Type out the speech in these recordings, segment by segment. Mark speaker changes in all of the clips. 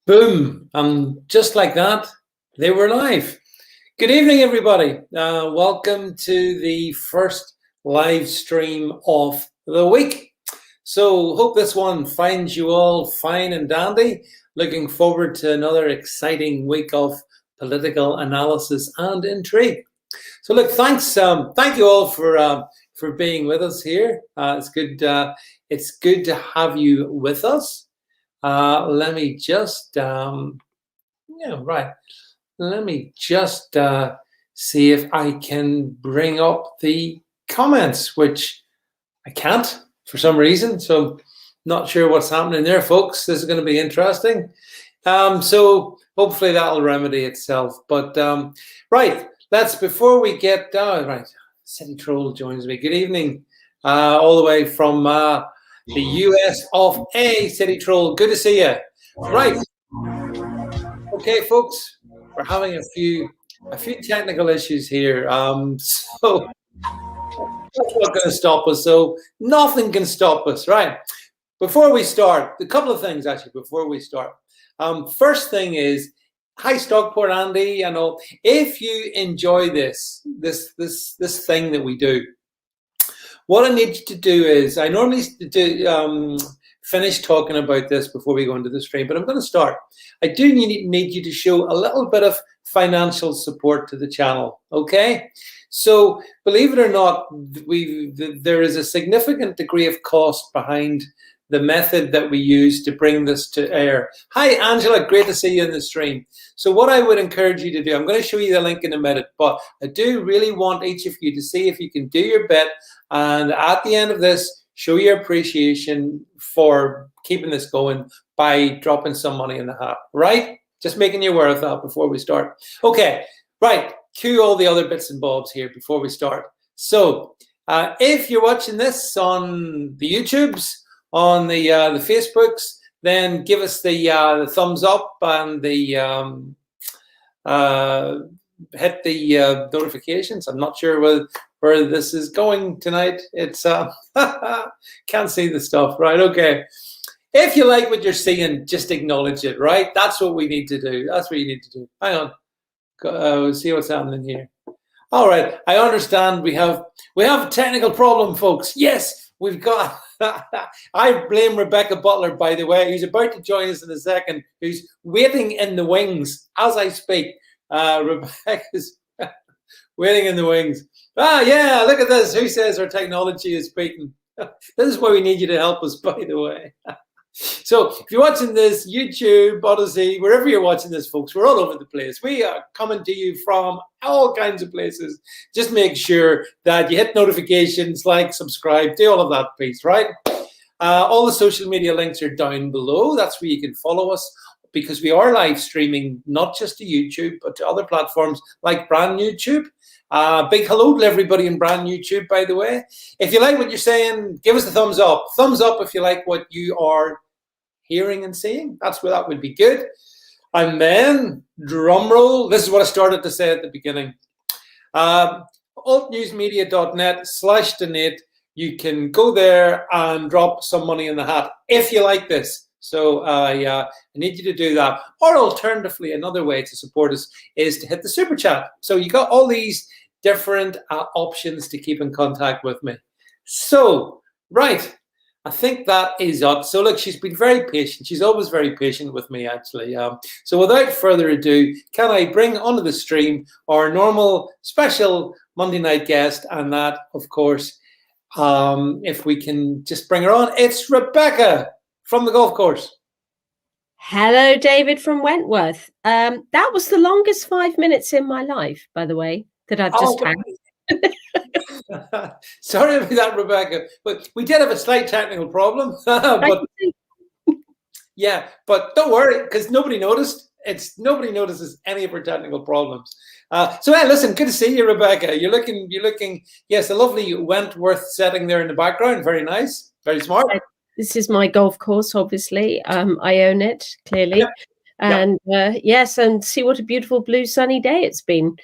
Speaker 1: Boom. And just like that, they were live. Good evening, everybody. Welcome to the first live stream of the week. So hope this one finds you all fine and dandy. Looking forward to another exciting week of political analysis and intrigue. So look, thanks. Thank you all for being with us here. It's good. It's good to have you with us. Let me just, right. Let me just see if I can bring up the comments, which I can't for some reason. So not sure what's happening there, folks. This is going to be interesting. So hopefully that'll remedy itself. But right, before we get right, City Troll joins me. Good evening, all the way from the US of A, City Troll. Good to see you. Right. Okay, folks, we're having a few technical issues here. So that's not going to stop us. So nothing can stop us, right? Before we start, a couple of things actually. Before we start, first thing is, hi Stockport Andy. I know if you enjoy this thing that we do. What I need you to do is, I normally do finish talking about this before we go into the stream, but I'm going to start. I do need you to show a little bit of financial support to the channel, okay? So believe it or not, there is a significant degree of cost behind the method that we use to bring this to air. Hi, Angela, great to see you in the stream. So what I would encourage you to do, I'm going to show you the link in a minute, but I do really want each of you to see if you can do your bit, and at the end of this, show your appreciation for keeping this going by dropping some money in the hat, right? Just making you aware of that before we start. Okay, right, cue all the other bits and bobs here before we start. So if you're watching this on the YouTubes, on the Facebooks, then give us the thumbs up and the hit the notifications. I'm not sure where this is going tonight. It's can't see the stuff, right? Okay. If you like what you're seeing, just acknowledge it, right? That's what we need to do. That's what you need to do. Hang on. We'll see what's happening here. All right. I understand we have a technical problem, folks. Yes, we've got. I blame Rebecca Butler, by the way, who's about to join us in a second, who's waiting in the wings as I speak. Rebecca's waiting in the wings. Yeah, look at this. Who says our technology is beaten? This is why we need you to help us, by the way. So if you're watching this, YouTube, Odyssey, wherever you're watching this, folks, we're all over the place. We are coming to you from all kinds of places. Just make sure that you hit notifications, like, subscribe, do all of that piece, right? All the social media links are down below. That's where you can follow us, because we are live streaming not just to YouTube, but to other platforms like brand YouTube. Big hello to everybody in brand YouTube, by the way. If you like what you're saying, give us a thumbs up. Thumbs up if you like what you are hearing and seeing. That would be good. And then, drum roll, this is what I started to say at the beginning. altnewsmedia.net/donate. You can go there and drop some money in the hat if you like this. So I need you to do that. Or alternatively, another way to support us is to hit the super chat. So you got all these different options to keep in contact with me. So, right. I think that is it. So look, she's been very patient. She's always very patient with me, actually. So without further ado, can I bring onto the stream our normal special Monday night guest? And that, of course, if we can just bring her on, it's Rebecca from the golf course.
Speaker 2: Hello, David from Wentworth. That was the longest 5 minutes in my life, by the way, that I've just had.
Speaker 1: Sorry about that, Rebecca, but we did have a slight technical problem. But yeah, but don't worry, because nobody noticed. Nobody notices any of our technical problems. So yeah, listen, good to see you, Rebecca. You're looking. Yes, a lovely Wentworth setting there in the background. Very nice, very smart.
Speaker 2: This is my golf course, obviously. I own it, clearly. Yeah. And yes, and see what a beautiful blue sunny day it's been.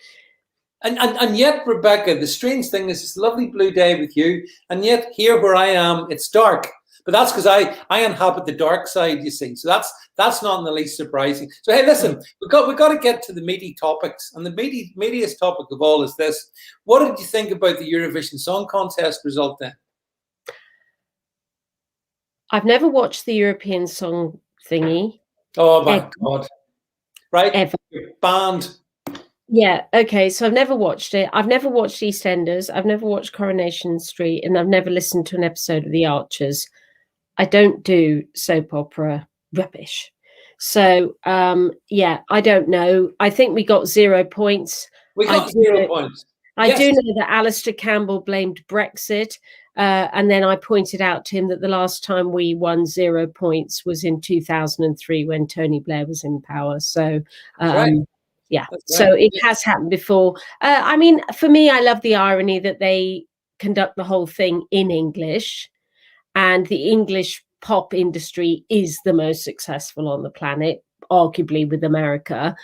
Speaker 1: And yet, Rebecca, the strange thing is it's a lovely blue day with you, and yet here where I am, it's dark. But that's because I inhabit the dark side, you see. So that's not in the least surprising. So hey, listen, we've got to get to the meaty topics, and the meatiest topic of all is this: what did you think about the Eurovision Song Contest result then?
Speaker 2: I've never watched the European Song thingy.
Speaker 1: Oh my God! Right,
Speaker 2: ever.
Speaker 1: you're banned.
Speaker 2: Yeah, okay, so I've never watched it. I've never watched EastEnders. I've never watched Coronation Street, and I've never listened to an episode of The Archers. I don't do soap opera rubbish. So, yeah, I don't know. I think we got 0 points.
Speaker 1: We got 0 points.
Speaker 2: I do know that Alistair Campbell blamed Brexit, and then I pointed out to him that the last time we won 0 points was in 2003 when Tony Blair was in power. So, yeah, so it has happened before. I mean, for me, I love the irony that they conduct the whole thing in English, and the English pop industry is the most successful on the planet, arguably with America.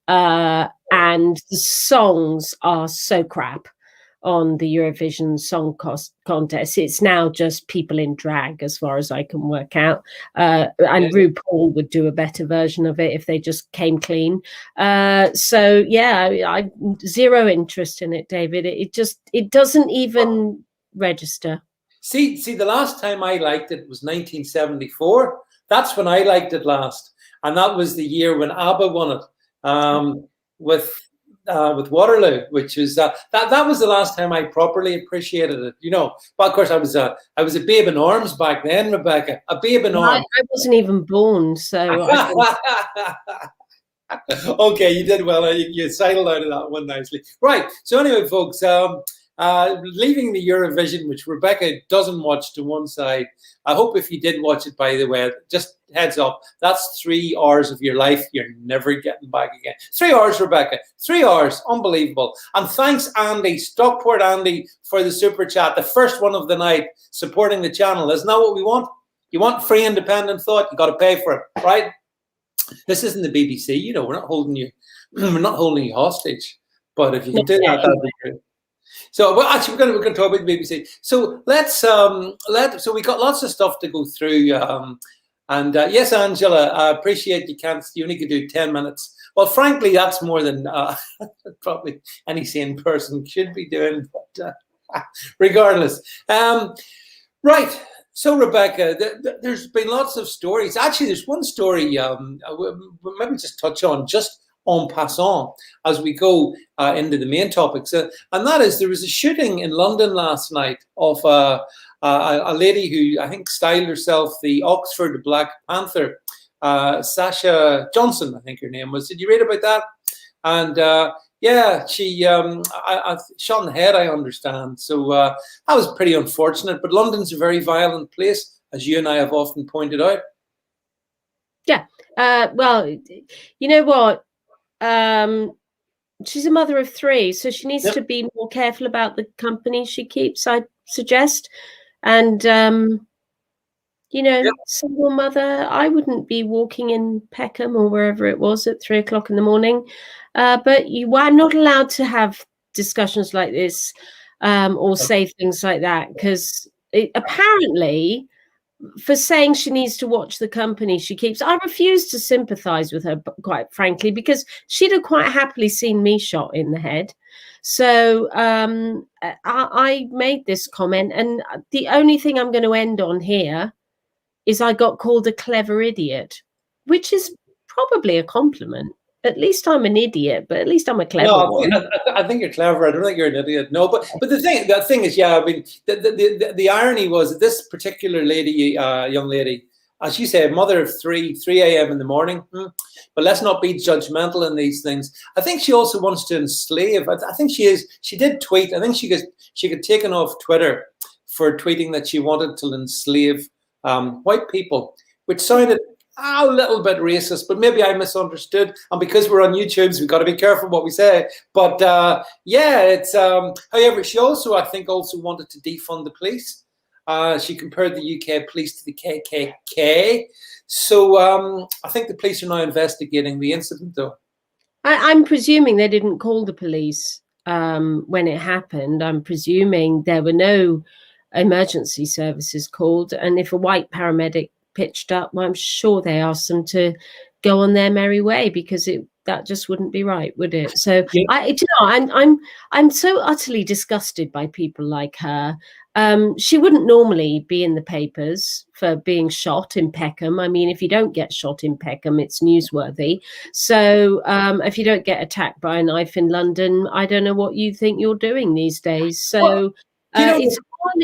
Speaker 2: And the songs are so crap on the Eurovision Song Contest. It's now just people in drag, as far as I can work out. And RuPaul would do a better version of it if they just came clean. So yeah, I 0 interest in it, David. It doesn't even register.
Speaker 1: See, the last time I liked it was 1974. That's when I liked it last, and that was the year when ABBA won it with Waterloo, which was that was the last time I properly appreciated it. You know, but of course I was a babe in arms back then, Rebecca. A babe in arms.
Speaker 2: I wasn't even born, so.
Speaker 1: Okay, you did well. You sidled out of that one nicely. Right. So anyway, folks. Leaving the Eurovision, which Rebecca doesn't watch, to one side. I hope if you did watch it, by the way, just heads up, that's 3 hours of your life you're never getting back again. 3 hours, Rebecca. 3 hours. Unbelievable. And thanks, Andy, Stockport Andy, for the super chat. The first one of the night, supporting the channel. Isn't that what we want? You want free independent thought? You got to pay for it, right? This isn't the BBC. You know, we're not holding you hostage. But if you can do that, that'd be good. So, well, actually, we're going to talk about the BBC. So so we got lots of stuff to go through. Yes, Angela, I appreciate you only could do 10 minutes. Well, frankly, that's more than probably any sane person should be doing. But regardless, right. So, Rebecca, there's been lots of stories. Actually, there's one story we'll maybe just touch on just en passant as we go into the main topics, and that is there was a shooting in London last night of a lady who I think styled herself the Oxford Black Panther, Sasha Johnson, I think her name was. Did you read about that? And yeah, she shot in the head, I understand. So that was pretty unfortunate. But London's a very violent place, as you and I have often pointed out.
Speaker 2: Yeah. Well, you know what? She's a mother of 3, so she needs to be more careful about the company she keeps, I suggest. And you know, single mother, I wouldn't be walking in Peckham or wherever it was at 3 o'clock in the morning. But you are not allowed to have discussions like this or say things like that, because apparently, for saying she needs to watch the company she keeps, I refuse to sympathize with her, quite frankly, because she'd have quite happily seen me shot in the head. So I made this comment, and the only thing I'm going to end on here is I got called a clever idiot, which is probably a compliment. At least I'm an idiot, but at least I'm a clever one.
Speaker 1: I think you're clever. I don't think you're an idiot. No, but the thing is, yeah, I mean, the irony was that this particular lady, young lady, as you say, mother of 3 a.m. in the morning. But let's not be judgmental in these things. I think she also wants to enslave. I think she is. She did tweet. I think she got taken off Twitter for tweeting that she wanted to enslave white people, which sounded a little bit racist, but maybe I misunderstood. And because we're on YouTube, so we've got to be careful what we say. But yeah, it's however, she also, I think, also wanted to defund the police. She compared the UK police to the KKK. So I think the police are now investigating the incident, though.
Speaker 2: I'm presuming they didn't call the police when it happened. I'm presuming there were no emergency services called, and if a white paramedic pitched up, well, I'm sure they asked them to go on their merry way, because that just wouldn't be right, would it? So
Speaker 1: Yeah.
Speaker 2: I'm so utterly disgusted by people like her. She wouldn't normally be in the papers for being shot in Peckham. I mean, if you don't get shot in Peckham, it's newsworthy. So if you don't get attacked by a knife in London, I don't know what you think you're doing these days. So it's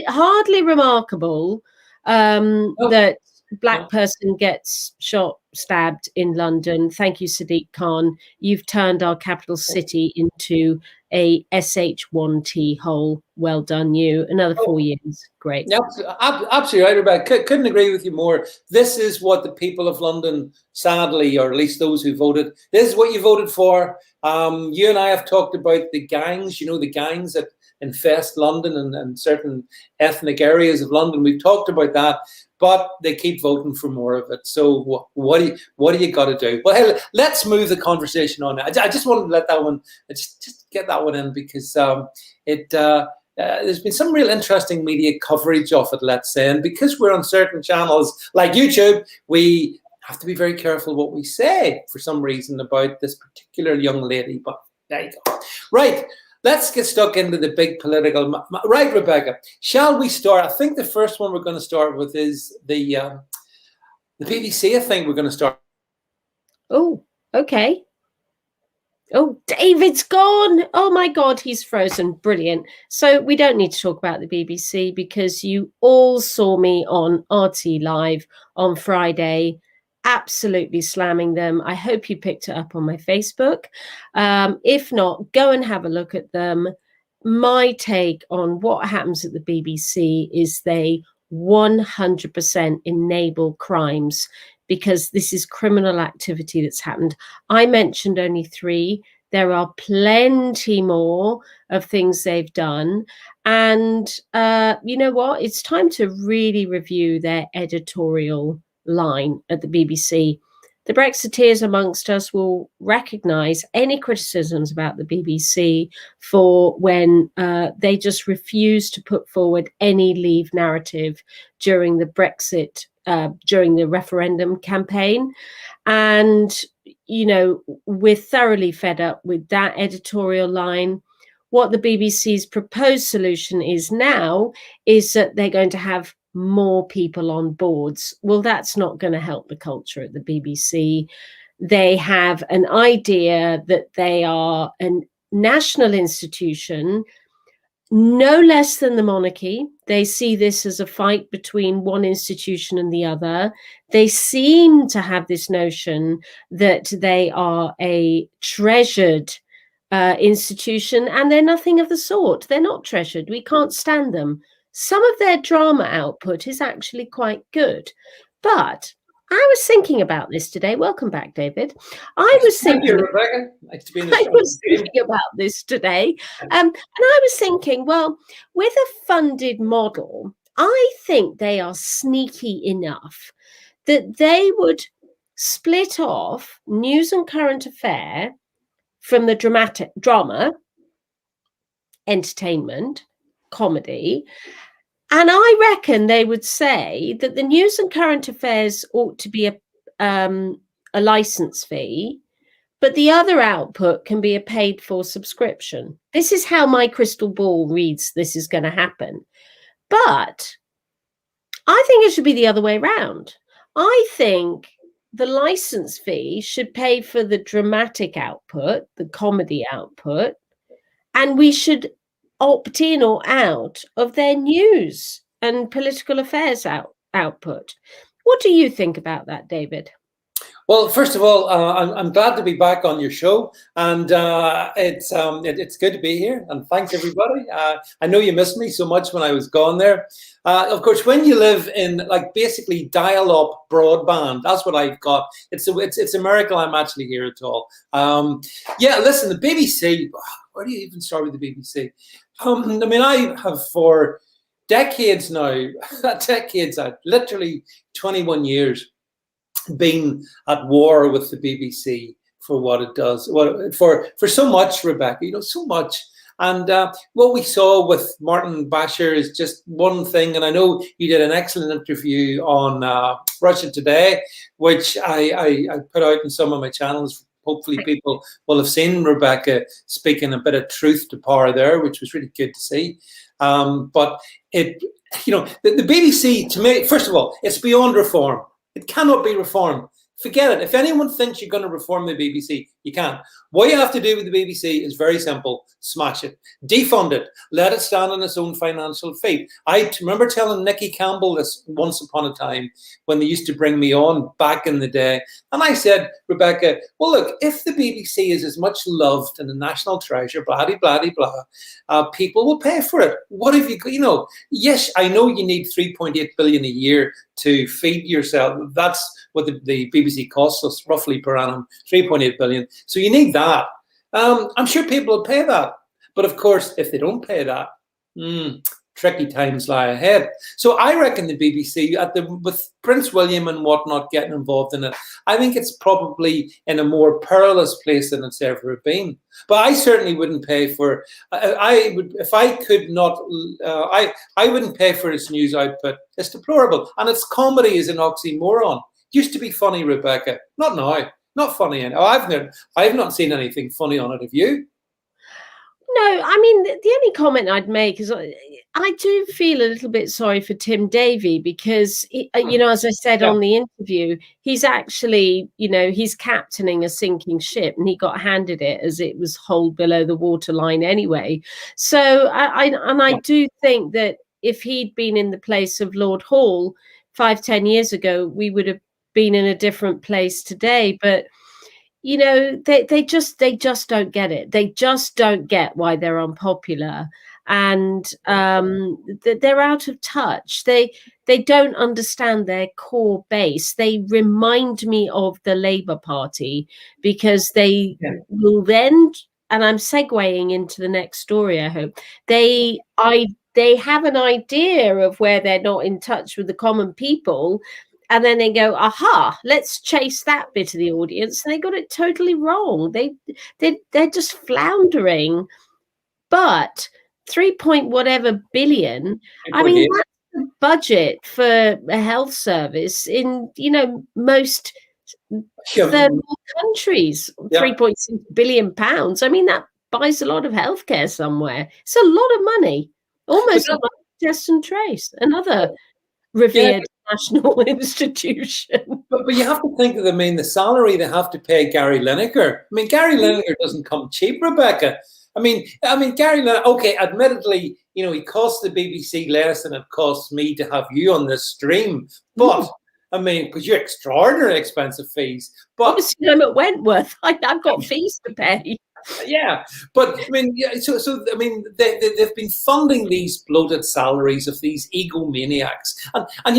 Speaker 2: hardly remarkable that black person gets shot, stabbed in London. Thank you, Sadiq Khan. You've turned our capital city into a SH1T hole. Well done, you. Another 4 years. Great.
Speaker 1: Yeah, absolutely right, Rebecca. Couldn't agree with you more. This is what the people of London, sadly, or at least those who voted, this is what you voted for. You and I have talked about the gangs, the gangs that infest London and certain ethnic areas of London. We've talked about that, but they keep voting for more of it. So what do you got to do? Well, hey, let's move the conversation on. I just wanted to let that one, just get that one in, because there's been some real interesting media coverage of it, let's say. And because we're on certain channels like YouTube, we have to be very careful what we say for some reason about this particular young lady. But there you go. Right. Let's get stuck into the big political. Right, Rebecca, shall we start? I think the first one we're going to start with is the BBC. I think we're going to start.
Speaker 2: Oh, okay. Oh, David's gone. Oh my God, he's frozen. Brilliant. So we don't need to talk about the BBC, because you all saw me on RT Live on Friday, absolutely slamming them. I hope you picked it up on my Facebook. If not, go and have a look at them. My take on what happens at the BBC is they 100% enable crimes, because this is criminal activity that's happened. I mentioned only 3. There are plenty more of things they've done. And you know what? It's time to really review their editorial line at the BBC. The Brexiteers amongst us will recognise any criticisms about the BBC for when they just refuse to put forward any Leave narrative during the Brexit, during the referendum campaign. And, we're thoroughly fed up with that editorial line. What the BBC's proposed solution is now is that they're going to have more people on boards. Well, that's not going to help the culture at the BBC. They have an idea that they are a national institution, no less than the monarchy. They see this as a fight between one institution and the other. They seem to have this notion that they are a treasured institution, and they're nothing of the sort. They're not treasured. We can't stand them. Some of their drama output is actually quite good. But I was thinking about this today. Welcome back, David. I was thinking about this today. And I was thinking, well, with a funded model, I think they are sneaky enough that they would split off news and current affair from the drama, entertainment, comedy. And I reckon they would say that the news and current affairs ought to be a license fee, but the other output can be a paid for subscription. This is how my crystal ball reads this is going to happen. But I think it should be the other way around. I think the license fee should pay for the dramatic output, the comedy output, and we should opt in or out of their news and political affairs output. What do you think about that, David?
Speaker 1: Well, first of all, I'm glad to be back on your show, and it's good to be here. And thanks, everybody. I know you missed me so much when I was gone there. Of course, when you live in basically dial-up broadband, that's what I've got. It's a miracle I'm actually here at all. Yeah, listen, the BBC. Where do you even start with the BBC? I mean, I have for decades now, literally 21 years. Been at war with the BBC for what it does, for so much, Rebecca, so much. And what we saw with Martin Basher is just one thing. And I know you did an excellent interview on Russia Today, which I put out in some of my channels. Hopefully people will have seen Rebecca speaking a bit of truth to power there, which was really good to see. But it, the BBC, to me, first of all, it's beyond reform. It cannot be reformed. Forget it. If anyone thinks you're going to reform the BBC, you can't. What you have to do with the BBC is very simple. Smash it. Defund it. Let it stand on its own financial feet. I remember telling Nicky Campbell this once upon a time when they used to bring me on back in the day. And I said, Rebecca, well, look, if the BBC is as much loved and a national treasure, blah, blah, blah, blah, people will pay for it. What have you, yes, I know you need 3.8 billion a year to feed yourself. That's what the BBC costs us roughly per annum, 3.8 billion. So you need that. I'm sure people will pay that. But of course, if they don't pay that, tricky times lie ahead. So I reckon the BBC, with Prince William and whatnot getting involved in it, I think it's probably in a more perilous place than it's ever been. But I certainly wouldn't pay for. I would, if I could not. I wouldn't pay for its news output. It's deplorable, and its comedy is an oxymoron. It used to be funny, Rebecca. Not now. Not funny. I've not seen anything funny on it. Have you?
Speaker 2: No, I mean, the only comment I'd make is I do feel a little bit sorry for Tim Davie because, as I said on the interview, he's actually, he's captaining a sinking ship and he got handed it as it was holed below the waterline anyway. So I do think that if he'd been in the place of Lord Hall 5-10 years ago, we would have been in a different place today. But they just don't get it. They just don't get why they're unpopular, and they're out of touch. They don't understand their core base. They remind me of the Labour Party because they will then, and I'm segueing into the next story, I hope, they have an idea of where they're not in touch with the common people. And then they go, aha, let's chase that bit of the audience. And they got it totally wrong. They're just floundering. But 3 billion, I mean, that's the budget for a health service in, most third world countries, 3.6 billion pounds. I mean, that buys a lot of healthcare somewhere. It's a lot of money, almost like Test and Trace, another revered national institution.
Speaker 1: But you have to think of the salary they have to pay Gary Lineker. I mean, Gary Lineker doesn't come cheap, Rebecca. I mean, Gary Lineker, okay, admittedly, he costs the BBC less than it costs me to have you on this stream. But I mean, because you're extraordinarily expensive fees. But
Speaker 2: obviously, I'm at Wentworth. I've got fees to pay.
Speaker 1: Yeah, but I mean, so I mean, they've been funding these bloated salaries of these egomaniacs, and I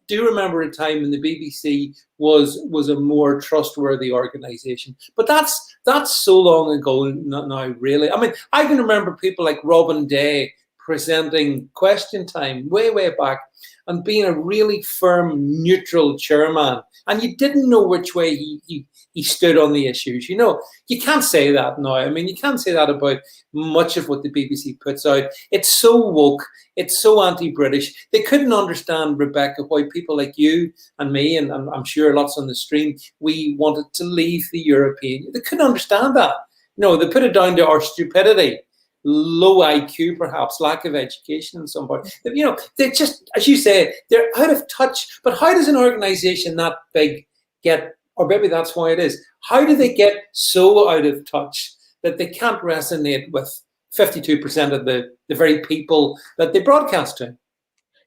Speaker 1: do remember a time when the BBC was a more trustworthy organisation, but that's so long ago now. Really, I mean, I can remember people like Robin Day presenting Question Time way back and being a really firm, neutral chairman, and you didn't know which way he stood on the issues. You can't say that now. I mean, you can't say that about much of what the BBC puts out. It's so woke. It's so anti-British. They couldn't understand, Rebecca, why people like you and me, and I'm sure lots on the stream, we wanted to leave the European. They couldn't understand that. They put it down to our stupidity, low IQ, perhaps, lack of education in some part. They just, as you say, they're out of touch. But how does an organisation that big get, or maybe that's why it is, how do they get so out of touch that they can't resonate with 52% of the very people that they broadcast to?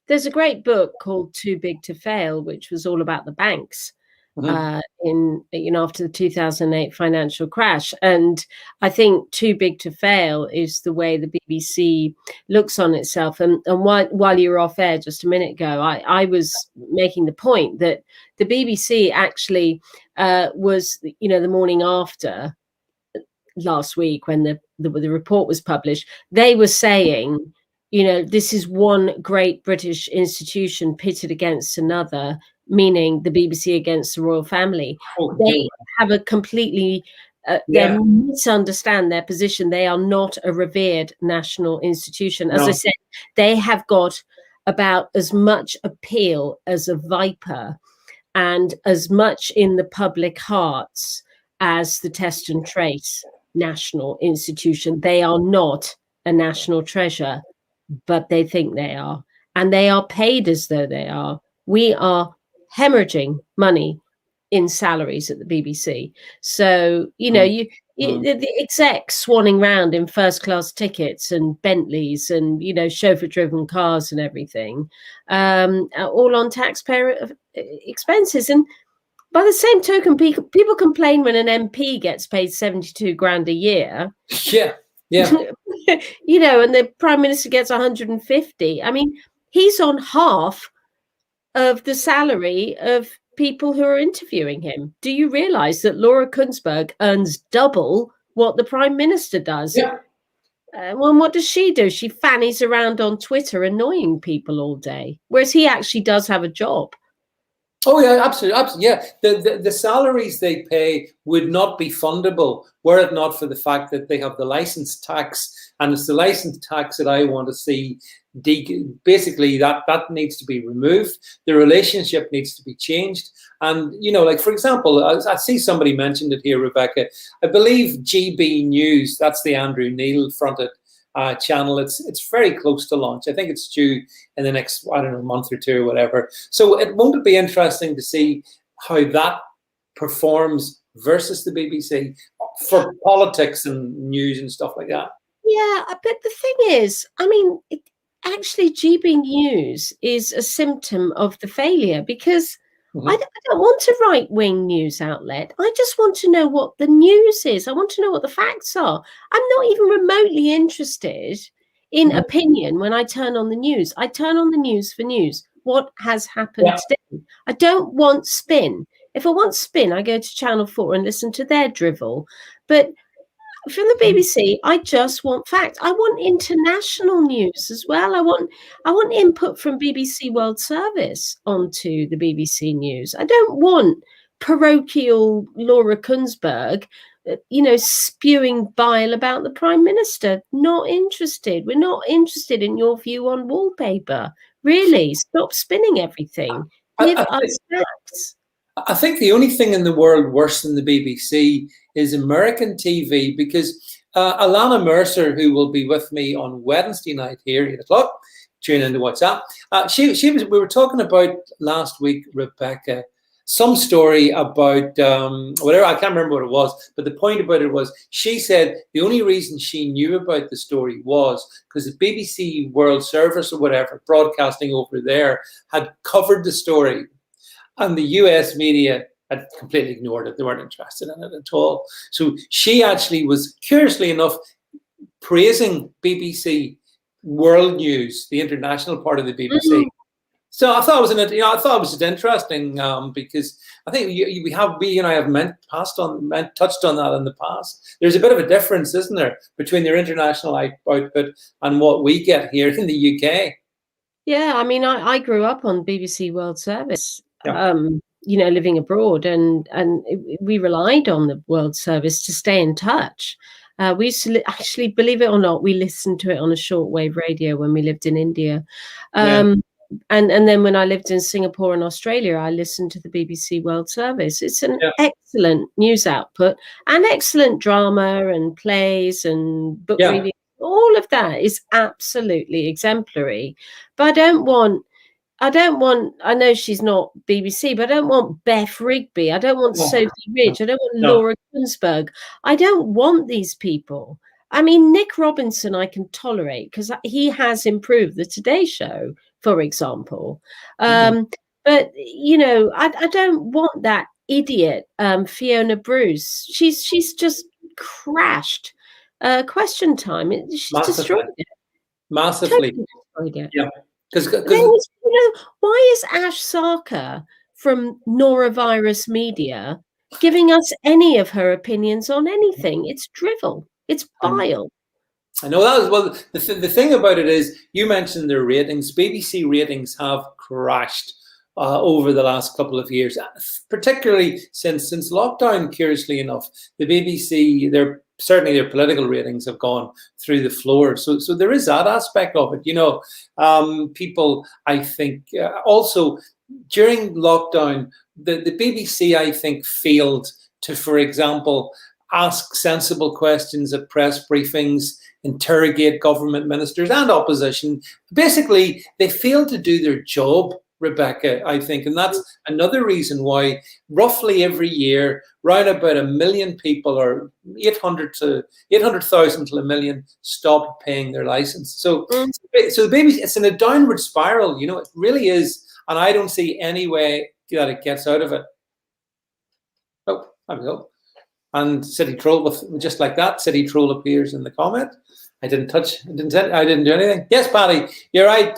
Speaker 2: There's a great book called Too Big to Fail, which was all about the banks. After the 2008 financial crash. And I think Too Big to Fail is the way the BBC looks on itself. And while you were off air just a minute ago, I was making the point that the BBC actually was, the morning after last week when the report was published, they were saying, this is one great British institution pitted against another, meaning the BBC against the royal family. They have a completely they misunderstand their position. They are not a revered national institution. As I said, they have got about as much appeal as a viper and as much in the public hearts as the Test and Trace national institution. They are not a national treasure, but they think they are. And they are paid as though they are. We are hemorrhaging money in salaries at the BBC. So, the execs swanning round in first class tickets and Bentleys and, chauffeur driven cars and everything, all on taxpayer expenses. And by the same token, people complain when an MP gets paid 72 grand a year.
Speaker 1: Yeah.
Speaker 2: And the Prime Minister gets 150. I mean, he's on half of the salary of people who are interviewing him. Do you realize that Laura Kuenssberg earns double what the Prime Minister does?
Speaker 1: Yeah.
Speaker 2: Well, what does she do? She fannies around on Twitter annoying people all day, whereas he actually does have a job.
Speaker 1: Oh yeah, absolutely. Yeah, the salaries they pay would not be fundable were it not for the fact that they have the license tax, and it's the license tax that I want to see. Basically, that needs to be removed. The relationship needs to be changed. And like for example, I see somebody mentioned it here, Rebecca. I believe GB News. That's the Andrew Neil fronted channel. It's very close to launch. I think it's due in the next, month or two or whatever. So won't it be interesting to see how that performs versus the BBC for politics and news and stuff like that?
Speaker 2: Yeah, but the thing is, actually GB News is a symptom of the failure, because I don't want a right-wing news outlet. I just want to know what the news is. I want to know what the facts are. I'm not even remotely interested in opinion when I turn on the news. I turn on the news for news. What has happened today? I don't want spin. If I want spin, I go to Channel 4 and listen to their drivel. But from the BBC, I just want facts. I want international news as well. I want input from BBC World Service onto the BBC News. I don't want parochial Laura Kuenssberg, spewing bile about the Prime Minister. Not interested. We're not interested in your view on wallpaper. Really, stop spinning everything. Give us facts.
Speaker 1: I think the only thing in the world worse than the BBC is American TV, because Alana Mercer, who will be with me on Wednesday night here at 8 o'clock, tune into WhatsApp. We were talking about last week, Rebecca, some story about whatever, I can't remember what it was, but the point about it was she said the only reason she knew about the story was because the BBC World Service or whatever, broadcasting over there, had covered the story. And the US media had completely ignored it. They weren't interested in it at all. So she actually was, curiously enough, praising BBC World News, the international part of the BBC. So I thought it was interesting because I think we and I have touched on that in the past. There's a bit of a difference, isn't there, between their international output and what we get here in the UK?
Speaker 2: Yeah, I grew up on BBC World Service. Living abroad, and we relied on the World Service to stay in touch. We used to actually, believe it or not, we listened to it on a shortwave radio when we lived in India. And then when I lived in Singapore and Australia, I listened to the BBC World Service. It's an excellent news output, and excellent drama and plays and book reading. All of that is absolutely exemplary. But I know she's not BBC, but I don't want Beth Rigby. I don't want Sophie Ridge. I don't want Laura Kuenssberg. I don't want these people. Nick Robinson I can tolerate because he has improved the Today Show, for example. But, I don't want that idiot Fiona Bruce. She's just crashed Question Time. She's destroyed it.
Speaker 1: Massively.
Speaker 2: Totally destroyed it.
Speaker 1: Yeah. Because
Speaker 2: why is Ash Sarkar from Norovirus Media giving us any of her opinions on anything? It's drivel. It's bile.
Speaker 1: I know that as well. The thing about it is, you mentioned their ratings. BBC ratings have crashed over the last couple of years, particularly since lockdown. Curiously enough, the BBC, certainly their political ratings have gone through the floor. So there is that aspect of it. People, I think, also during lockdown, the BBC, I think, failed to, for example, ask sensible questions at press briefings, interrogate government ministers and opposition. Basically, they failed to do their job, Rebecca, I think. And that's another reason why roughly every year, round about 1 million people, or 800,000 to 1 million, stop paying their license. So the BBC, it's in a downward spiral, it really is. And I don't see any way that it gets out of it. Oh, there we go. And City Troll, just like that, City Troll appears in the comment. I didn't do anything. Yes, Patty, you're right.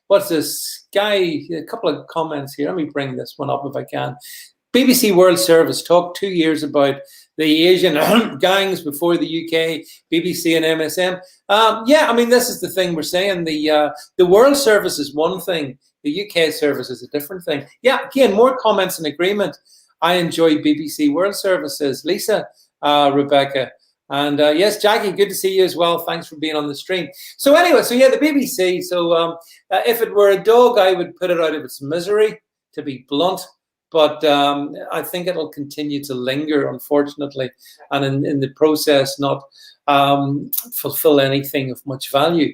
Speaker 1: What's this guy? A couple of comments here. Let me bring this one up if I can. BBC World Service talked 2 years about the Asian gangs before the UK, BBC and MSM. This is the thing we're saying. The World Service is one thing. The UK service is a different thing. Yeah, again, more comments in agreement. I enjoy BBC World Services. Lisa, Rebecca. And yes, Jackie, good to see you as well. Thanks for being on the stream. So anyway, the BBC. So if it were a dog, I would put it out of its misery, to be blunt. But I think it'll continue to linger, unfortunately, and in the process not fulfill anything of much value.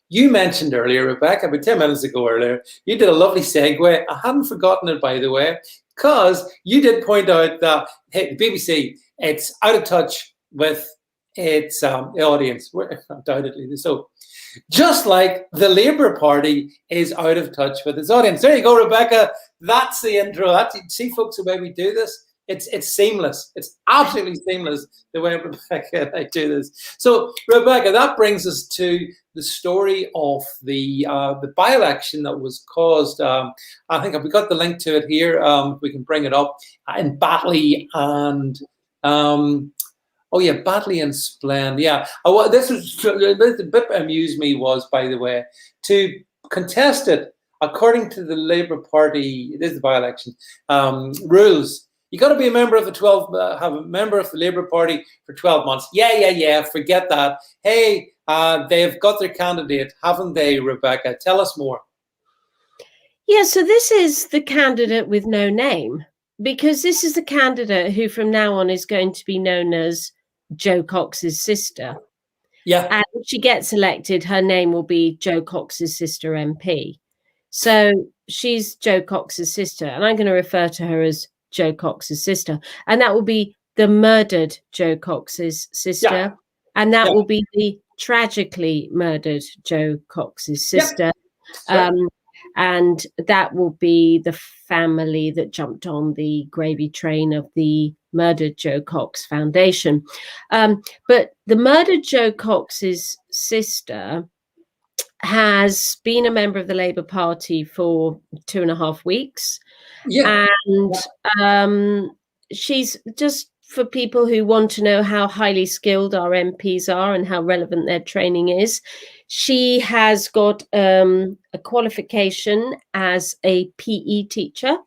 Speaker 1: You mentioned earlier, Rebecca, about 10 minutes ago earlier, you did a lovely segue. I hadn't forgotten it, by the way, because you did point out that, hey, the BBC, it's out of touch with its audience, undoubtedly. So just like the Labour Party is out of touch with its audience. There you go, Rebecca. That's the intro. See, folks, the way we do this, it's seamless. It's absolutely seamless the way Rebecca and I do this. So, Rebecca, that brings us to the story of the by-election that was caused. I think we got the link to it here. We can bring it up in Batley and. Batley and Splend. Yeah. The bit that amused me was, by the way, to contest it according to the Labour Party. This is the by-election rules. You got to be a member of have a member of the Labour Party for 12 months. Yeah. Forget that. Hey, they've got their candidate, haven't they, Rebecca? Tell us more.
Speaker 2: Yeah. So this is the candidate with no name, because this is the candidate who, from now on, is going to be known as Jo Cox's sister.
Speaker 1: Yeah.
Speaker 2: And if she gets elected, her name will be Jo Cox's sister MP. So she's Jo Cox's sister, and I'm going to refer to her as Jo Cox's sister. And that will be the murdered Jo Cox's sister. Yeah. And that will be the tragically murdered Jo Cox's sister. Yeah. And that will be the family that jumped on the gravy train of the murdered Jo Cox Foundation. But the murdered Jo Cox's sister has been a member of the Labour Party for 2.5 weeks. Yeah. And she's, just for people who want to know how highly skilled our MPs are and how relevant their training is, she has got a qualification as a PE teacher,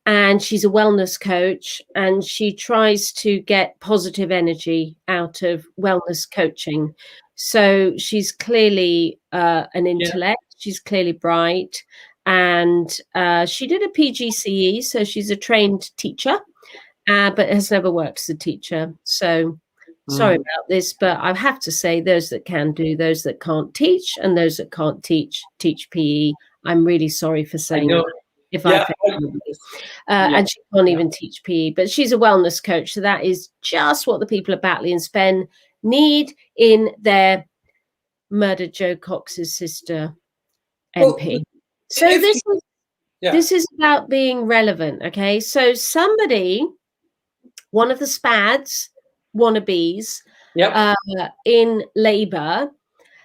Speaker 2: and she's a wellness coach, and she tries to get positive energy out of wellness coaching. So she's clearly an intellect. Yeah. She's clearly bright, and she did a PGCE, so she's a trained teacher, but has never worked as a teacher. So sorry about this, but I have to say, those that can do, those that can't teach, and those that can't teach PE. I'm really sorry for saying that. And she can't even teach PE, but she's a wellness coach. So that is just what the people at Batley and Spen need in their murdered Jo Cox's sister MP. So this is about being relevant. Okay. So one of the SPADs wannabes in Labour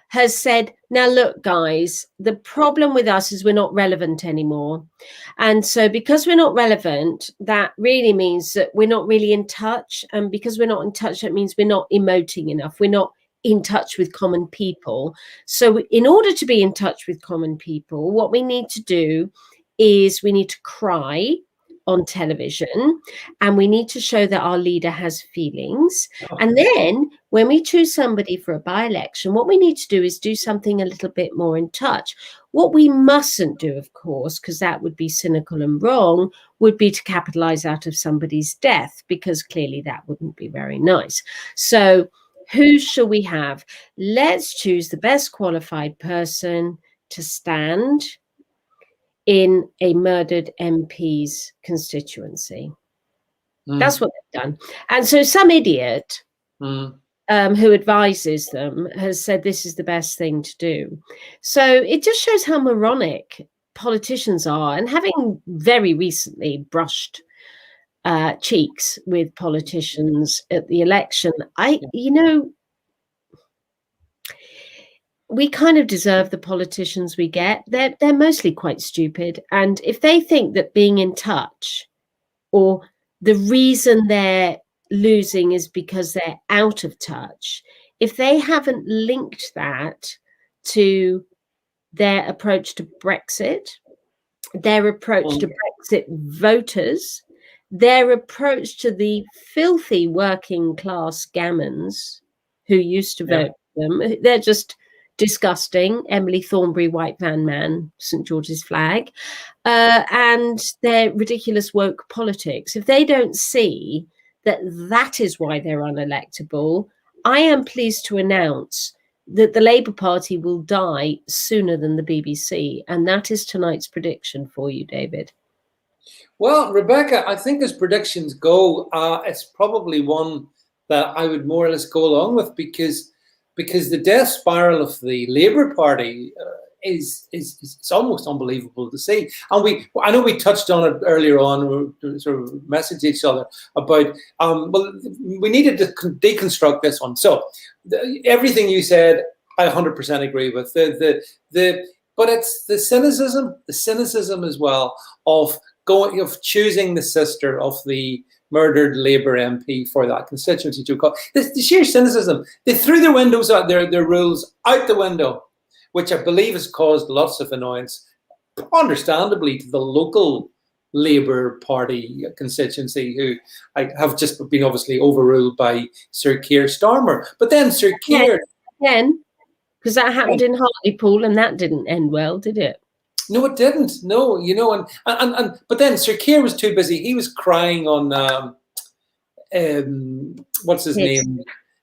Speaker 2: has said, now look, guys, the problem with us is we're not relevant anymore. And so because we're not relevant, that really means that we're not really in touch. And because we're not in touch, that means we're not emoting enough. We're not in touch with common people. So in order to be in touch with common people, what we need to do is we need to cry on television, and we need to show that our leader has feelings. And then when we choose somebody for a by-election, what we need to do is do something a little bit more in touch. What we mustn't do, of course, because that would be cynical and wrong, would be to capitalize out of somebody's death, because clearly that wouldn't be very nice. So who shall we have? Let's choose the best qualified person to stand in a murdered MP's constituency. That's what they've done. And so some idiot who advises them has said this is the best thing to do. So it just shows how moronic politicians are. And having very recently brushed cheeks with politicians at the election, we kind of deserve the politicians we get. They're mostly quite stupid. And if they think that being in touch, or the reason they're losing is because they're out of touch, if they haven't linked that to their approach to Brexit, their approach to Brexit voters, their approach to the filthy working class gammons who used to vote for them, they're just disgusting. Emily Thornberry, White Van Man, St George's flag, and their ridiculous woke politics. If they don't see that that is why they're unelectable, I am pleased to announce that the Labour Party will die sooner than the BBC. And that is tonight's prediction for you, David.
Speaker 1: Well, Rebecca, I think as predictions go, it's probably one that I would more or less go along with, because the death spiral of the Labour Party is almost unbelievable to see. And I know we touched on it earlier on, we sort of messaged each other about, well, we needed to deconstruct this one. So everything you said, I 100% agree with. But it's the cynicism as well of choosing the sister of the murdered Labour MP for that constituency to call. The sheer cynicism. They threw their windows out, their rules out the window, which I believe has caused lots of annoyance, understandably, to the local Labour Party constituency, who have just been obviously overruled by Sir Keir Starmer. But then Sir Keir...
Speaker 2: Again, because that happened in Hartlepool, and that didn't end well, did it?
Speaker 1: No, it didn't. No, and but then Sir Keir was too busy. He was crying on what's his name?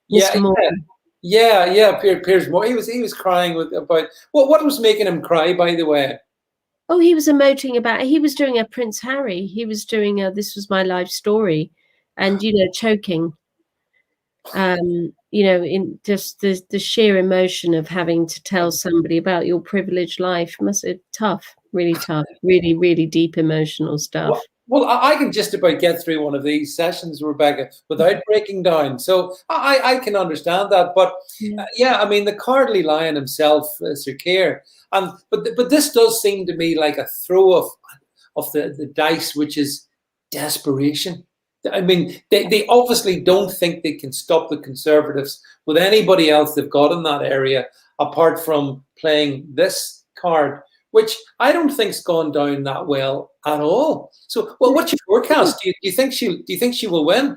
Speaker 1: Yeah, Piers Moore. He was crying about what was making him cry, by the way.
Speaker 2: Oh, he was emoting about. He was doing a Prince Harry. He was doing a "This Was My Life" story, and choking. In just the sheer emotion of having to tell somebody about your privileged life must be tough, really tough, really, really deep emotional stuff.
Speaker 1: Well, I can just about get through one of these sessions, Rebecca, without breaking down. So I can understand that. But I mean, the cowardly lion himself, Sir Keir. But this does seem to me like a throw of the dice, which is desperation. I mean, they obviously don't think they can stop the Conservatives with anybody else they've got in that area, apart from playing this card, which I don't think's gone down that well at all. So, well, what's your forecast? Do you think she will win?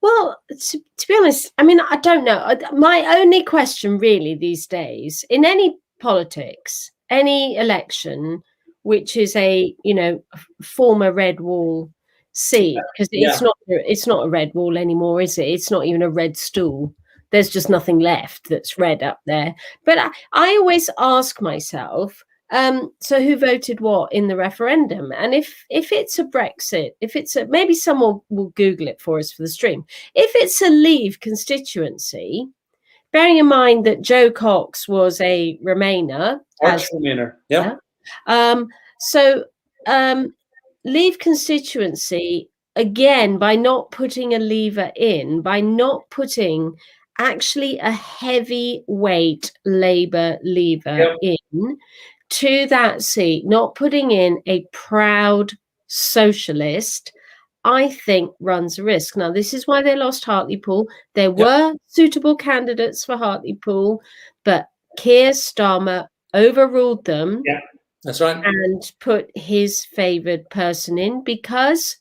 Speaker 2: Well, to be honest, I mean, I don't know. My only question really these days, in any politics, any election, which is a former red wall seat, because it's not a red wall anymore, is it? It's not even a red stool. There's just nothing left that's red up there. But I always ask myself, so who voted what in the referendum? And if it's a Brexit, maybe someone will Google it for us for the stream. If it's a Leave constituency, bearing in mind that Joe Cox was a Remainer, Leave constituency, again, by not putting a lever in, by not putting actually a heavyweight Labour lever in to that seat, not putting in a proud socialist, I think runs a risk. Now, this is why they lost Hartlepool. There were suitable candidates for Hartlepool, but Keir Starmer overruled them.
Speaker 1: Yeah, that's right.
Speaker 2: And put his favoured person in, because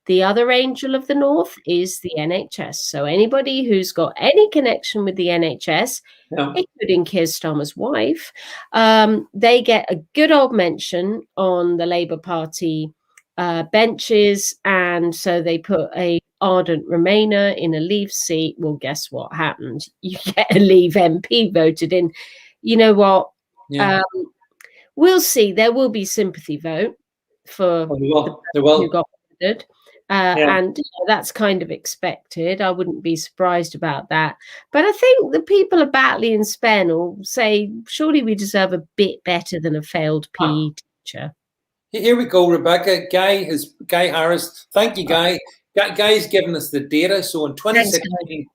Speaker 2: the other angel of the North is the NHS. So anybody who's got any connection with the NHS, including Keir Starmer's wife, they get a good old mention on the Labour Party benches. And so they put a ardent Remainer in a Leave seat. Well, guess what happened? You get a Leave MP voted in. You know what?
Speaker 1: Yeah.
Speaker 2: We'll see. There will be sympathy vote for the person who got voted. And that's kind of expected. I wouldn't be surprised about that. But I think the people of Batley and Spen will say, surely we deserve a bit better than a failed PE teacher.
Speaker 1: Here we go, Rebecca. Guy Harris. Thank you, Guy. Guy's given us the data. So in 2016,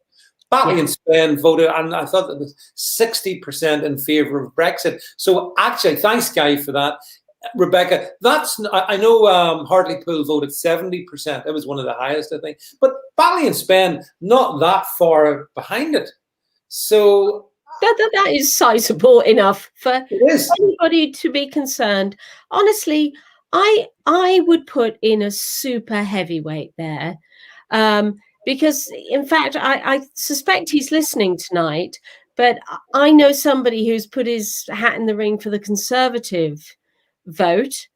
Speaker 1: Batley and Spen voted, and I thought it was 60% in favour of Brexit. So actually, thanks, Guy, for that. Rebecca, I know Hartlepool voted 70%. It was one of the highest, I think. But Batley and Spen, not that far behind it. So
Speaker 2: that is sizable enough for anybody to be concerned. Honestly, I would put in a super heavyweight there. Because, in fact, I suspect he's listening tonight, but I know somebody who's put his hat in the ring for the Conservative vote.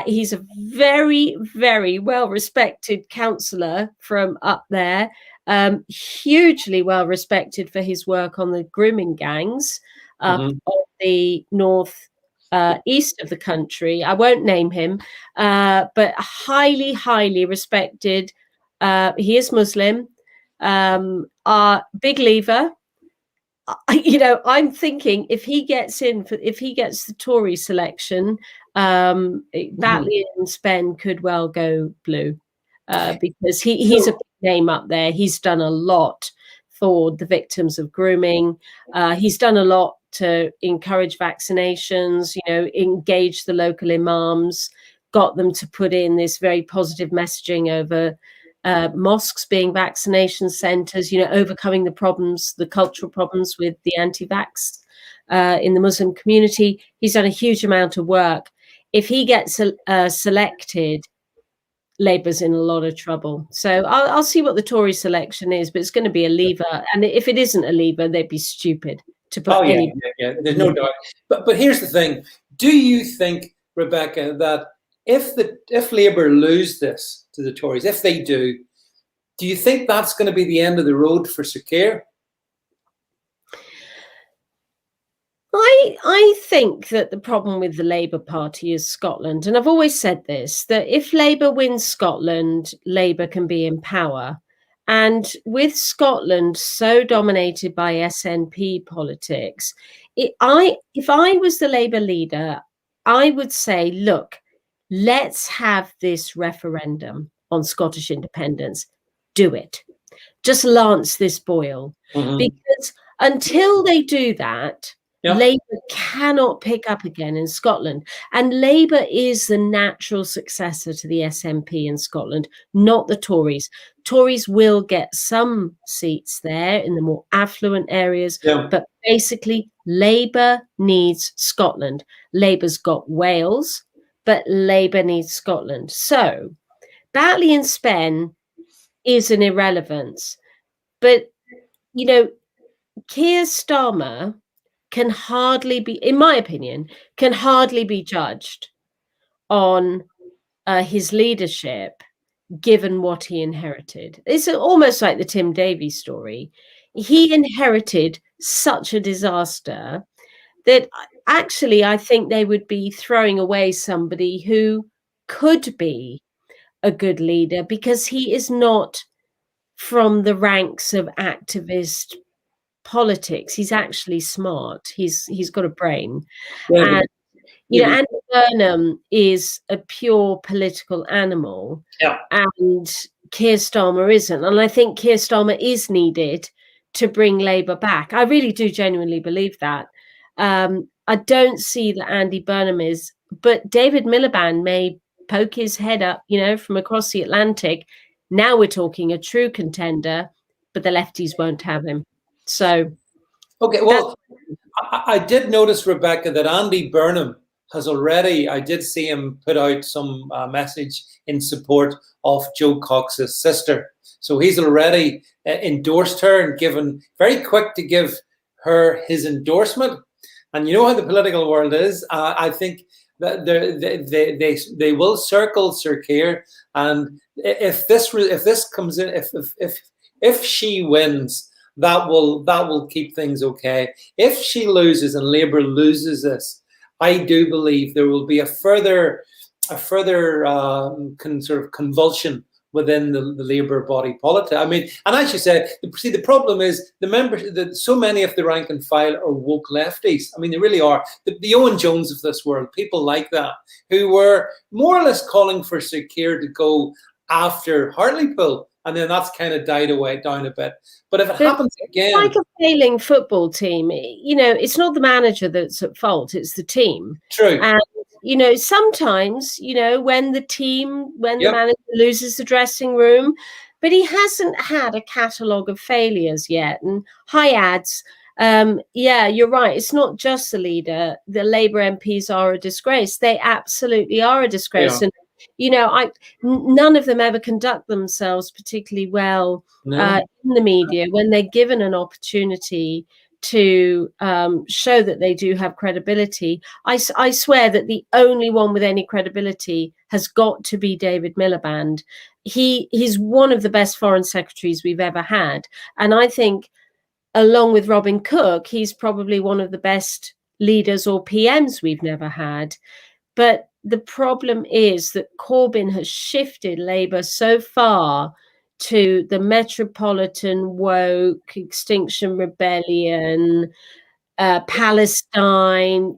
Speaker 2: He's a very, very well-respected councillor from up there, hugely well-respected for his work on the grooming gangs of the north east of the country. I won't name him, but highly, highly respected. He is Muslim, big lever. I'm thinking if he gets the Tory selection, Batley and Spen could well go blue, because he's a big name up there. He's done a lot for the victims of grooming. He's done a lot to encourage vaccinations, engage the local imams, got them to put in this very positive messaging over mosques being vaccination centres, overcoming the cultural problems with the anti-vax in the Muslim community. He's done a huge amount of work. If he gets selected, Labour's in a lot of trouble. So I'll see what the Tory selection is, but it's going to be a lever. And if it isn't a lever, they'd be stupid to put any.
Speaker 1: Yeah, there's no doubt. But here's the thing. Do you think, Rebecca, that if Labour lose this to the Tories, if they do you think that's going to be the end of the road for Sir Keir?
Speaker 2: I think that the problem with the Labour Party is Scotland. And I've always said this, that if Labour wins Scotland, Labour can be in power. And with Scotland so dominated by SNP politics, if I was the Labour leader, I would say, look, let's have this referendum on Scottish independence. Do it. Just lance this boil. Because until they do that, Labour cannot pick up again in Scotland. And Labour is the natural successor to the SNP in Scotland, not the Tories. Tories will get some seats there in the more affluent areas, but basically Labour needs Scotland. Labour's got Wales, but Labour needs Scotland. So Batley and Spen is an irrelevance. But, Keir Starmer can hardly be, in my opinion, judged on his leadership, given what he inherited. It's almost like the Tim Davies story. He inherited such a disaster that actually I think they would be throwing away somebody who could be a good leader, because he is not from the ranks of activist politics. He's actually smart. He's got a brain. And Andy Burnham is a pure political animal, and Keir Starmer isn't. And I think Keir Starmer is needed to bring Labour back. I really do genuinely believe that. I don't see that Andy Burnham is, but David Miliband may poke his head up, from across the Atlantic. Now we're talking a true contender, but the lefties won't have him. So,
Speaker 1: okay, well, I did notice, Rebecca, that Andy Burnham has already, I did see him put out some message in support of Joe Cox's sister. So he's already endorsed her and given, very quick to give her his endorsement. And you know how the political world is. I think that they will circle Sir Keir, and if this comes in, if she wins, that will keep things okay. If she loses and Labour loses this, I do believe there will be a further sort of convulsion within the Labour body politic. I mean, and as you said, the problem is the members, that so many of the rank and file are woke lefties. I mean, they really are. The Owen Jones of this world, people like that, who were more or less calling for Sir Keir to go after Hartlepool. And then that's kind of died down a bit. But if it happens again,
Speaker 2: like a failing football team, it's not the manager that's at fault; it's the team.
Speaker 1: True.
Speaker 2: And sometimes, when the manager loses the dressing room, but he hasn't had a catalogue of failures yet. And hi, ads. Yeah, you're right. It's not just the leader. The Labour MPs are a disgrace. They absolutely are a disgrace.
Speaker 1: Yeah.
Speaker 2: And none of them ever conduct themselves particularly well in the media when they're given an opportunity to show that they do have credibility. I swear that the only one with any credibility has got to be David Miliband. He's one of the best foreign secretaries we've ever had. And I think, along with Robin Cook, he's probably one of the best leaders or PMs we've never had. But the problem is that Corbyn has shifted Labour so far to the metropolitan woke, Extinction Rebellion, Palestine,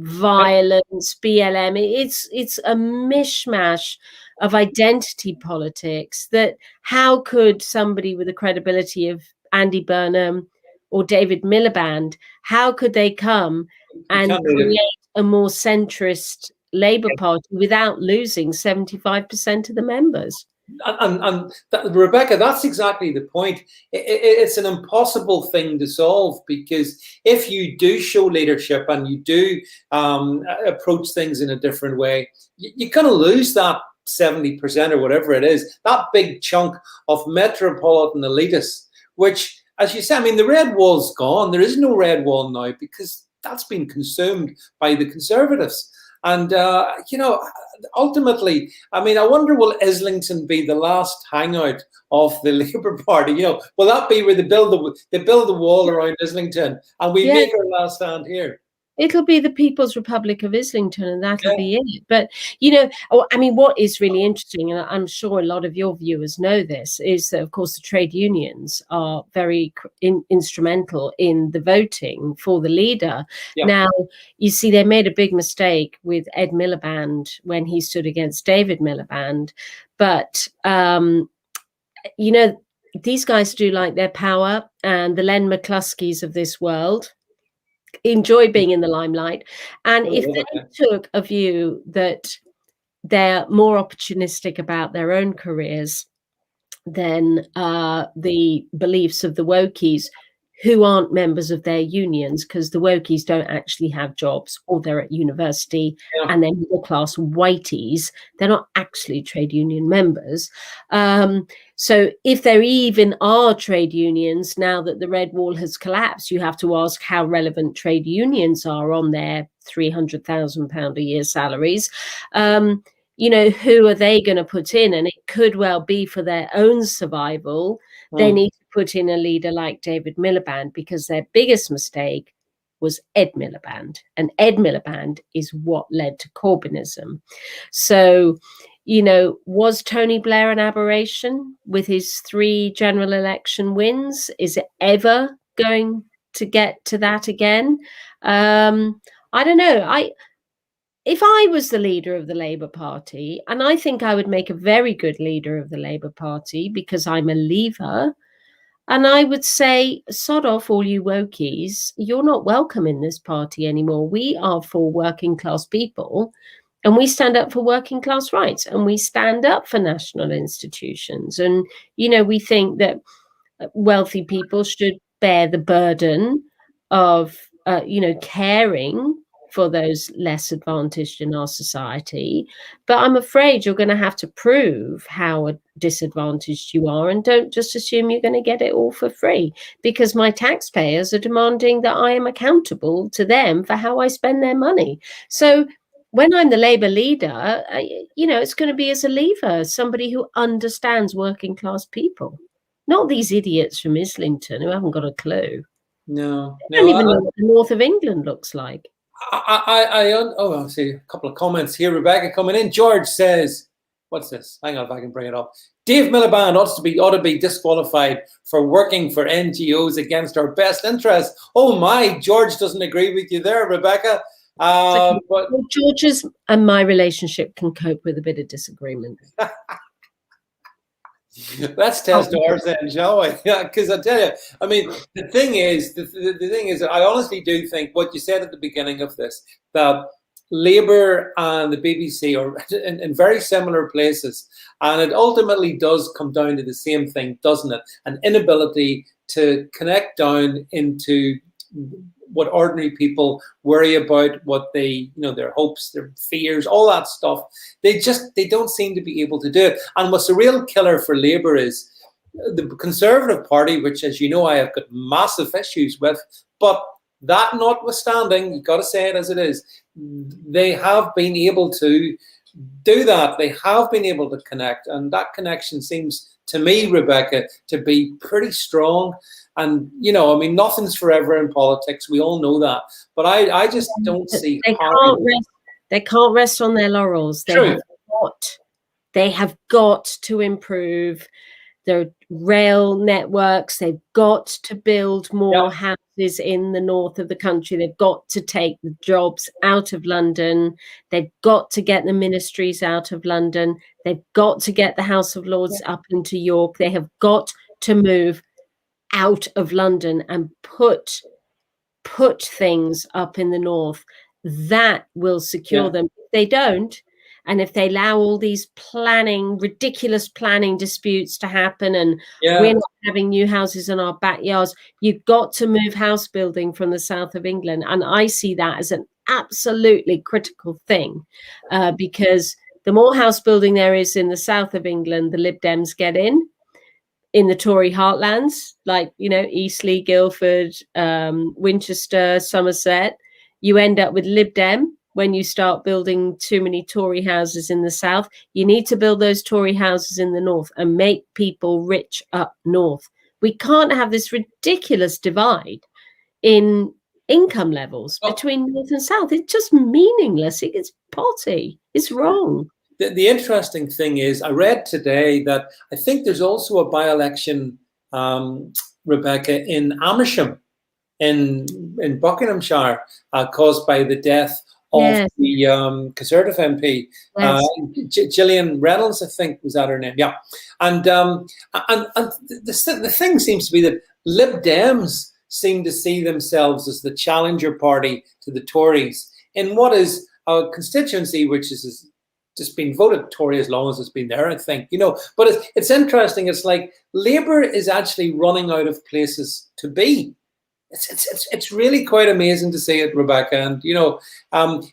Speaker 2: violence, BLM. It's a mishmash of identity politics. That how could somebody with the credibility of Andy Burnham or David Miliband, how could they come and create a more centrist Labour Party without losing 75% of the members?
Speaker 1: And Rebecca, that's exactly the point. It's an impossible thing to solve, because if you do show leadership and you do approach things in a different way, you're going to lose that 70% or whatever it is, that big chunk of metropolitan elitists, which, as you said, I mean, the red wall's gone. There is no red wall now because that's been consumed by the Conservatives. And, ultimately, I mean, I wonder, will Islington be the last hangout of the Labour Party? Will that be where they build the wall around Islington and we make our last stand here?
Speaker 2: It'll be the People's Republic of Islington, and that'll be it. But, I mean, what is really interesting, and I'm sure a lot of your viewers know this, is that, of course, the trade unions are very instrumental in the voting for the leader. Yeah. Now, you see, they made a big mistake with Ed Miliband when he stood against David Miliband. But, these guys do like their power, and the Len McCluskeys of this world enjoy being in the limelight. And if they took a view that they're more opportunistic about their own careers than the beliefs of the wokies, who aren't members of their unions, because the wokies don't actually have jobs, or they're at university, and they're middle class whiteys. They're not actually trade union members. So if there even are trade unions, now that the Red Wall has collapsed, you have to ask how relevant trade unions are on their £300,000 a year salaries. Who are they going to put in? And it could well be for their own survival. They need to put in a leader like David Miliband, because their biggest mistake was Ed Miliband. And Ed Miliband is what led to Corbynism. So, was Tony Blair an aberration with his 3 general election wins? Is it ever going to get to that again? I don't know. If I was the leader of the Labour Party, and I think I would make a very good leader of the Labour Party because I'm a leaver, and I would say, sod off all you wokies, you're not welcome in this party anymore. We are for working class people. And we stand up for working class rights, and we stand up for national institutions. And, we think that wealthy people should bear the burden of, caring for those less advantaged in our society. But I'm afraid you're going to have to prove how disadvantaged you are, and don't just assume you're going to get it all for free, because my taxpayers are demanding that I am accountable to them for how I spend their money. So when I'm the Labour leader, it's going to be as a leaver, somebody who understands working class people. Not these idiots from Islington who haven't got a clue.
Speaker 1: No,
Speaker 2: They don't even know what the north of England looks like.
Speaker 1: I see a couple of comments here. Rebecca coming in. George says, what's this? Hang on if I can bring it up. Dave Miliband ought to be disqualified for working for NGOs against our best interests. Oh my, George doesn't agree with you there, Rebecca. But
Speaker 2: George's and my relationship can cope with a bit of disagreement.
Speaker 1: Let's test ours then, shall we? Yeah, because I tell you, I mean, the thing is, I honestly do think what you said at the beginning of this, that Labour and the BBC are in very similar places, and it ultimately does come down to the same thing, doesn't it? An inability to connect down into what ordinary people worry about, what they, their hopes, their fears, all that stuff. They don't seem to be able to do it. And what's the real killer for Labour is the Conservative Party, which, as you know, I have got massive issues with, but that notwithstanding, you've got to say it as it is, they have been able to do that. They have been able to connect, and that connection seems to me, Rebecca, to be pretty strong. And, nothing's forever in politics. We all know that. But I just don't see how...
Speaker 2: They can't rest on their laurels. They have got to improve their rail networks. They've got to build more houses in the north of the country. They've got to take the jobs out of London. They've got to get the ministries out of London. They've got to get the House of Lords up into York. They have got to move out of London and put things up in the north. That will secure them. If they don't, and if they allow all these ridiculous planning disputes to happen, and we're not having new houses in our backyards, you've got to move house building from the south of England. And I see that as an absolutely critical thing, because the more house building there is in the south of England, the Lib Dems get in the Tory heartlands, like, Eastleigh, Guildford, Winchester, Somerset. You end up with Lib Dem when you start building too many Tory houses in the south. You need to build those Tory houses in the north and make people rich up north. We can't have this ridiculous divide in income levels between north and south. It's just meaningless. It's potty. It's wrong.
Speaker 1: The interesting thing is, I read today that I think there's also a by-election, Rebecca, in Amersham, in Buckinghamshire, caused by the death of the Conservative MP, Gillian Reynolds, I think was that her name. Yeah, and the thing seems to be that Lib Dems seem to see themselves as the challenger party to the Tories in what is a constituency which is just been voted Tory as long as it's been there, I think, But it's interesting. It's like Labour is actually running out of places to be. It's really quite amazing to see it, Rebecca. And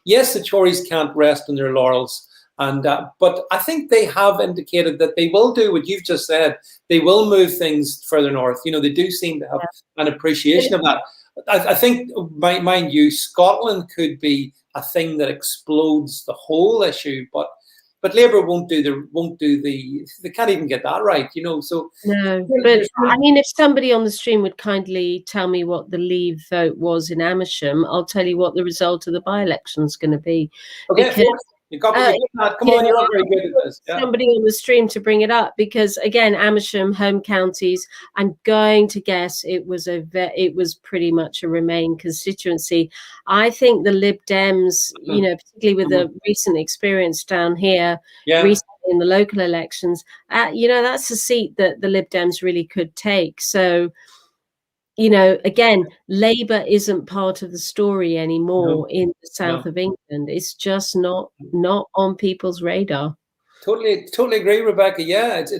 Speaker 1: yes, the Tories can't rest on their laurels, but I think they have indicated that they will do what you've just said. They will move things further north. They do seem to have an appreciation of that. I think, mind you, Scotland could be a thing that explodes the whole issue, but Labour won't do they can't even get that right, So
Speaker 2: no, but I mean, if somebody on the stream would kindly tell me what the Leave vote was in Amersham, I'll tell you what the result of the by-election is going to be.
Speaker 1: Okay, because you've got to that. Come on, you're not very good at this.
Speaker 2: Somebody on the stream to bring it up, because again, Amersham, home counties, I'm going to guess it was pretty much a Remain constituency. I think the Lib Dems, particularly with the recent experience down here, recently in the local elections, that's a seat that the Lib Dems really could take. So you know, again, Labour isn't part of the story anymore
Speaker 1: No,
Speaker 2: in the
Speaker 1: no.
Speaker 2: south of England. It's just not on people's radar.
Speaker 1: Totally agree, Rebecca. Yeah, it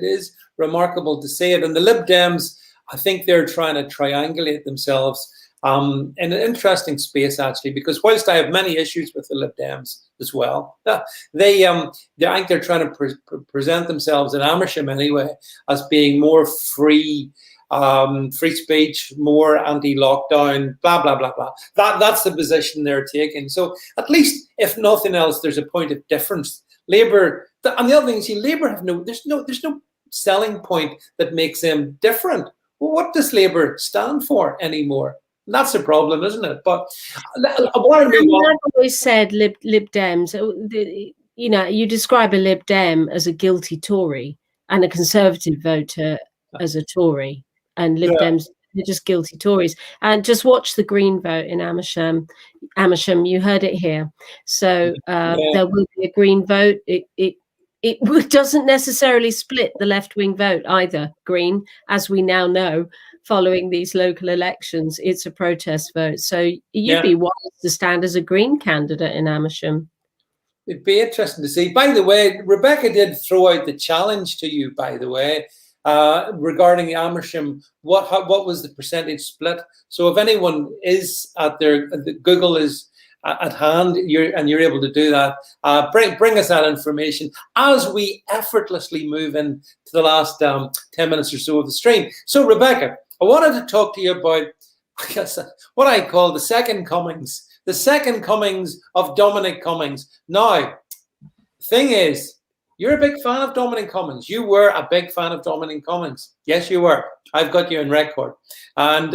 Speaker 1: is remarkable to see it. And the Lib Dems, I think they're trying to triangulate themselves in an interesting space, actually, because whilst I have many issues with the Lib Dems as well, I think they're trying to present themselves in Amersham anyway as being more free. Free speech, more anti-lockdown, blah blah blah blah. That's the position they're taking. So at least, if nothing else, there's a point of difference. Labour, and the other thing is, Labour have there's no selling point that makes them different. Well, what does Labour stand for anymore? And that's the problem, isn't it? But I want to move on.
Speaker 2: I've always said Lib Dems. You know, you describe a Lib Dem as a guilty Tory and a Conservative voter as a Tory, and Lib Dems, they're just guilty Tories. And just watch the Green vote in Amersham. Amersham, you heard it here. So there will be a Green vote. It doesn't necessarily split the left-wing vote either, Green, as we now know, following these local elections. It's a protest vote. So you'd be wise to stand as a Green candidate in Amersham.
Speaker 1: It'd be interesting to see. By the way, Rebecca did throw out the challenge to you, by the way, regarding Amersham. What was the percentage split? So if anyone is out there, Google is at hand, you're able to do that. Bring us that information as we effortlessly move into the last 10 minutes or so of the stream. So Rebecca, I wanted to talk to you about, I guess, what I call the second Cummings. The second Cummings of Dominic Cummings. Now, the thing is, you're a big fan of Dominic Cummings. You were a big fan of Dominic Cummings. Yes, you were. I've got you on record. And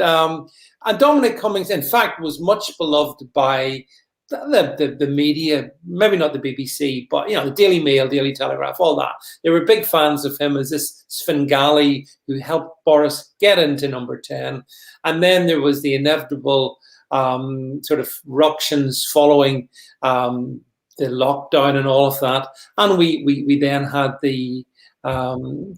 Speaker 1: Dominic Cummings, in fact, was much beloved by the media, maybe not the BBC, but the Daily Mail, Daily Telegraph, all that. They were big fans of him as this Svengali who helped Boris get into number 10. And then there was the inevitable sort of ructions following the lockdown and all of that, and we then had the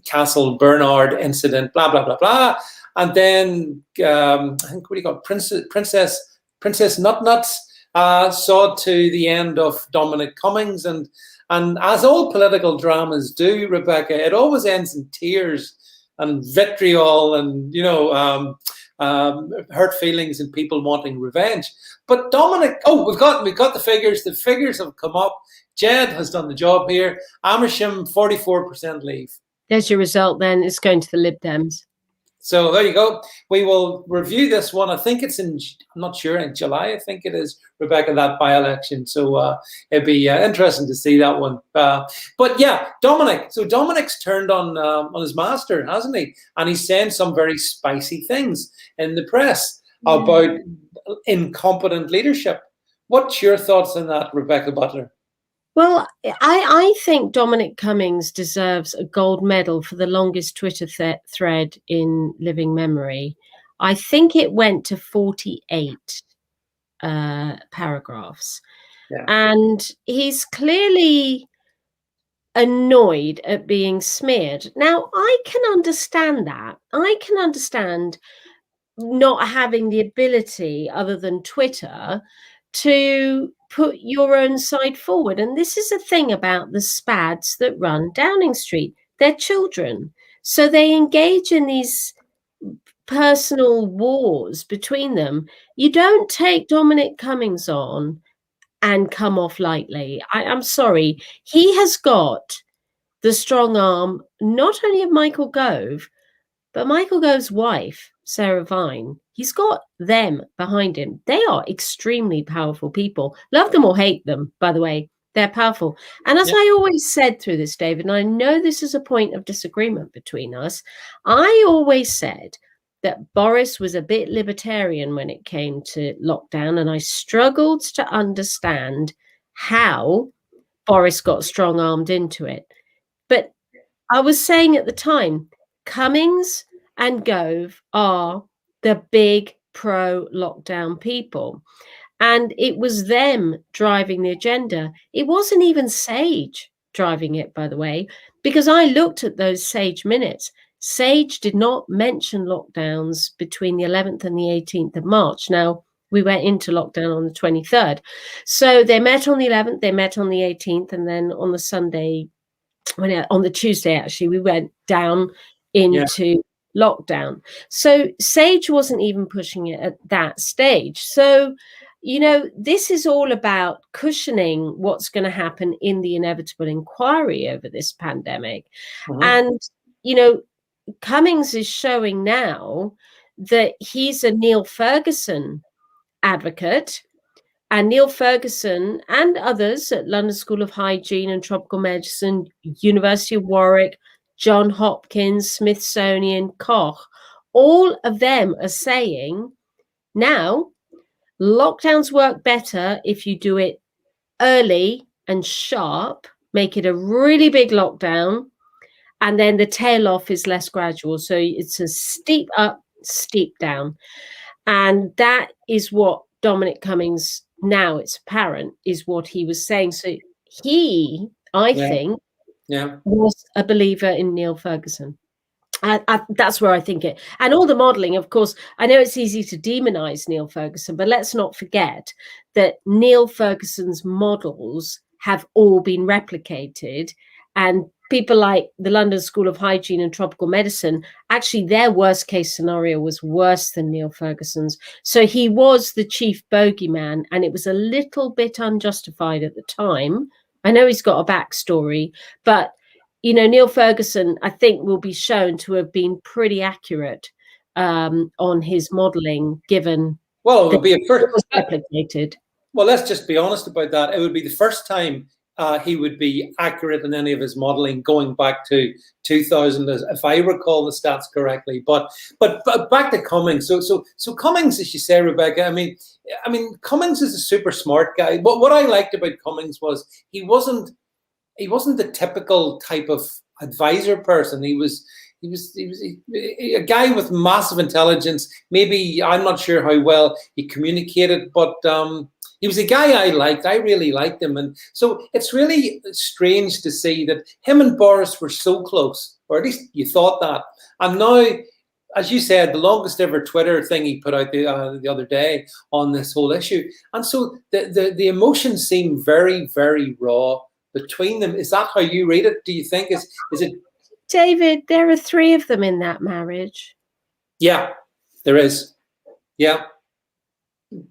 Speaker 1: Castle Bernard incident, blah blah blah blah, and then I think what do you call it? Princess Nutnuts saw to the end of Dominic Cummings, and as all political dramas do, Rebecca, it always ends in tears and vitriol and hurt feelings and people wanting revenge. But Dominic, we've got the figures. The figures have come up. Jed has done the job here. Amersham, 44% leave.
Speaker 2: There's your result then. It's going to the Lib Dems.
Speaker 1: So there you go. We will review this one. I think it's I'm not sure, in July, I think it is, Rebecca, that by-election. So it'd be interesting to see that one. But yeah, Dominic. So Dominic's turned on his master, hasn't he? And he's saying some very spicy things in the press about incompetent leadership. What's your thoughts on that, Rebecca Butler?
Speaker 2: Well, I think Dominic Cummings deserves a gold medal for the longest Twitter thread in living memory. I think it went to 48 paragraphs. Yeah. And he's clearly annoyed at being smeared. Now, I can understand that. I can understand not having the ability, other than Twitter, to put your own side forward. And this is a thing about the spads that run Downing Street. They're children. So they engage in these personal wars between them. You don't take Dominic Cummings on and come off lightly. I'm sorry. He has got the strong arm, not only of Michael Gove, but Michael Gove's wife, Sarah Vine. He's got them behind him. They are extremely powerful people. Love them or hate them, by the way. They're powerful. And as I always said through this, David, and I know this is a point of disagreement between us, I always said that Boris was a bit libertarian when it came to lockdown, and I struggled to understand how Boris got strong-armed into it. But I was saying at the time, Cummings and Gove are the big pro-lockdown people. And it was them driving the agenda. It wasn't even Sage driving it, by the way, because I looked at those Sage minutes. Sage did not mention lockdowns between the 11th and the 18th of March. Now, we went into lockdown on the 23rd. So they met on the 11th, they met on the 18th, and then on the Sunday, on the Tuesday, actually, we went down into lockdown. So Sage wasn't even pushing it at that stage. So, you know, this is all about cushioning what's going to happen in the inevitable inquiry over this pandemic. And, you know, Cummings is showing now that he's a Neil Ferguson advocate, and Neil Ferguson and others at London School of Hygiene and Tropical Medicine, University of Warwick, Johns Hopkins, Smithsonian, Koch, all of them are saying now lockdowns work better if you do it early and sharp, make it a really big lockdown, and then the tail off is less gradual. So it's a steep up, steep down. And that is what Dominic Cummings, now it's apparent, is what he was saying. So he, I think, was a believer in Neil Ferguson. That's where I think it. And all the modelling, of course, I know it's easy to demonise Neil Ferguson, but let's not forget that Neil Ferguson's models have all been replicated, and people like the London School of Hygiene and Tropical Medicine, actually their worst case scenario was worse than Neil Ferguson's. So he was the chief bogeyman, and it was a little bit unjustified at the time. I know he's got a backstory, but, you know, Neil Ferguson, I think, will be shown to have been pretty accurate on his modelling, given
Speaker 1: it would be a first
Speaker 2: replicated.
Speaker 1: Well, let's just be honest about that. It would be the first time he would be accurate in any of his modelling going back to 2000, if I recall the stats correctly. But back to Cummings. So Cummings, as you say, Rebecca, I mean, Cummings is a super smart guy. But what I liked about Cummings was he wasn't the typical type of advisor person. He was a guy with massive intelligence. Maybe, I'm not sure how well he communicated, but he was a guy I liked. I really liked him. And so it's really strange to see that him and Boris were so close, or at least you thought that. And now, as you said, the longest ever Twitter thing he put out the other day on this whole issue. And so the emotions seem very, very raw between them. Is that how you read it? Do you think? Is it?
Speaker 2: David, there are 3 of them in that marriage.
Speaker 1: Yeah, there is. Yeah.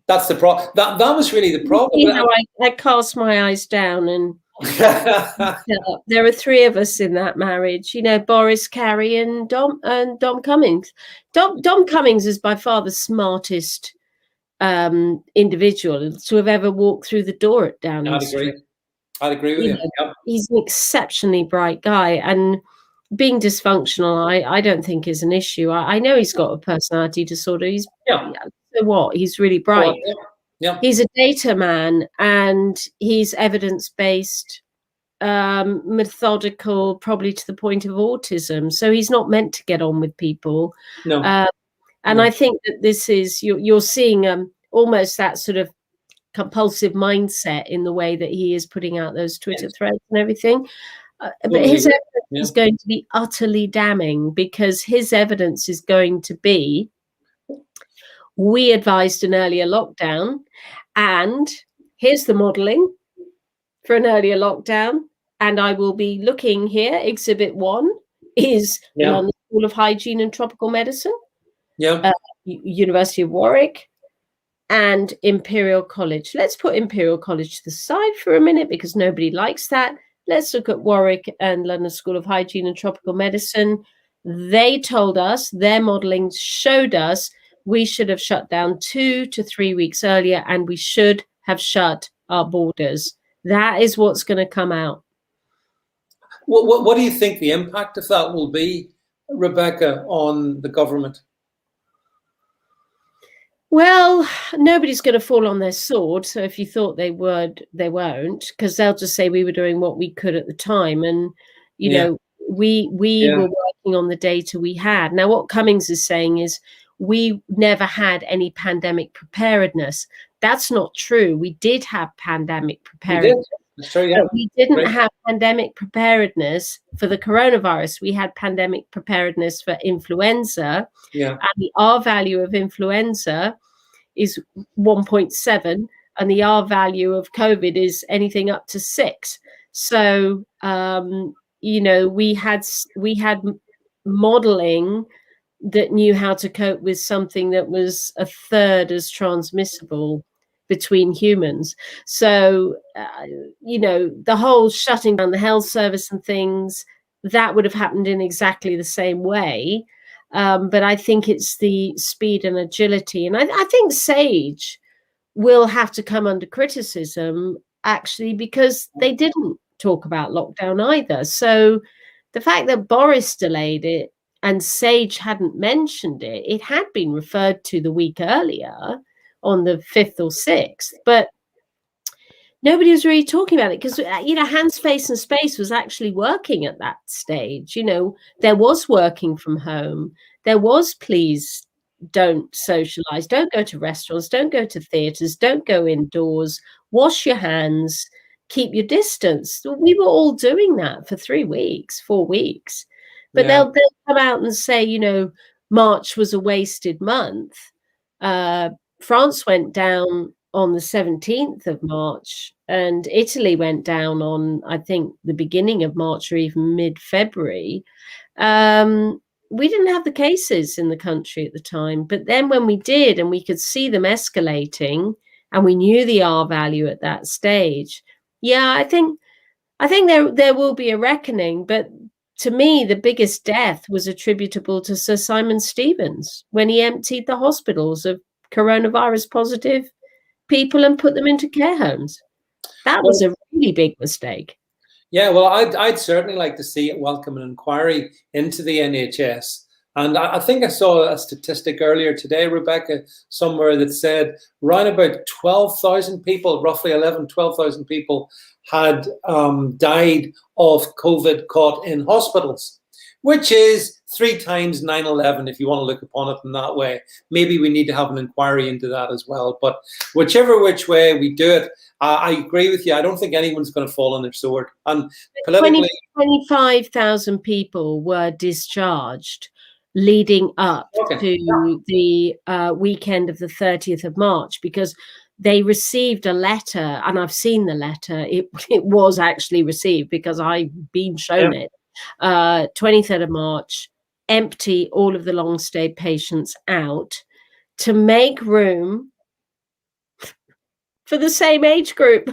Speaker 1: That's the problem. That was really the problem.
Speaker 2: You know, I cast my eyes down, and there are 3 of us in that marriage. You know, Boris, Carrie, and Dom Cummings. Dom Cummings is by far the smartest individual to have ever walked through the door at Downing Street.
Speaker 1: I'd agree with you. Yep.
Speaker 2: He's an exceptionally bright guy, and being dysfunctional, I don't think is an issue. I know he's got a personality disorder. He's so what? He's really bright.
Speaker 1: Yeah.
Speaker 2: He's a data man, and he's evidence-based, methodical, probably to the point of autism. So he's not meant to get on with people.
Speaker 1: No.
Speaker 2: And I think that this is you're seeing almost that sort of compulsive mindset in the way that he is putting out those Twitter threads and everything. But his evidence is going to be utterly damning, because his evidence is going to be, we advised an earlier lockdown, and here's the modelling for an earlier lockdown. And I will be looking here. Exhibit 1 is London School of Hygiene and Tropical Medicine, University of Warwick, and Imperial College. Let's put Imperial College to the side for a minute, because nobody likes that. Let's look at Warwick and London School of Hygiene and Tropical Medicine. They told us, their modelling showed us, we should have shut down 2 to 3 weeks earlier, and we should have shut our borders. That is what's going to come out.
Speaker 1: What do you think the impact of that will be, Rebecca, on the government?
Speaker 2: Well, nobody's going to fall on their sword. So if you thought they would, they won't, because they'll just say we were doing what we could at the time. And, you know, we were working on the data we had. Now, what Cummings is saying is we never had any pandemic preparedness. That's not true. We did have pandemic preparedness.
Speaker 1: That's true. Yeah.
Speaker 2: But we didn't
Speaker 1: Right.
Speaker 2: have pandemic preparedness for the coronavirus. We had pandemic preparedness for influenza,
Speaker 1: Yeah.
Speaker 2: and the R value of influenza is 1.7, and the R value of COVID is anything up to 6. So, we had modeling that knew how to cope with something that was a third as transmissible between humans. So, the whole shutting down the health service and things, that would have happened in exactly the same way. But I think it's the speed and agility. And I think SAGE will have to come under criticism, actually, because they didn't talk about lockdown either. So the fact that Boris delayed it and Sage hadn't mentioned it, it had been referred to the week earlier on the 5th or 6th, but nobody was really talking about it because, Hands, Face and Space was actually working at that stage. There was working from home. There was, please don't socialize, don't go to restaurants, don't go to theaters, don't go indoors, wash your hands, keep your distance. We were all doing that for 3 weeks, 4 weeks. But
Speaker 1: Yeah.
Speaker 2: they'll come out and say, March was a wasted month. France went down on the 17th of March, and Italy went down on, I think, the beginning of March or even mid-February. We didn't have the cases in the country at the time, but then when we did, and we could see them escalating, and we knew the R value at that stage, I think there will be a reckoning. But to me, the biggest death was attributable to Sir Simon Stevens when he emptied the hospitals of coronavirus positive people and put them into care homes. That was a really big mistake.
Speaker 1: Yeah, well, I'd certainly like to see it welcome an inquiry into the NHS. And I think I saw a statistic earlier today, Rebecca, somewhere that said around about 12,000 people, roughly 12,000 people had died of COVID caught in hospitals, which is 3 times 9/11, if you want to look upon it in that way. Maybe we need to have an inquiry into that as well. But whichever which way we do it, I agree with you. I don't think anyone's going to fall on their sword. And politically,
Speaker 2: 25,000 people were discharged leading up to the weekend of the 30th of March, because they received a letter, and I've seen the letter. It was actually received because I've been shown it. 23rd of March, empty all of the long stay patients out to make room for the same age group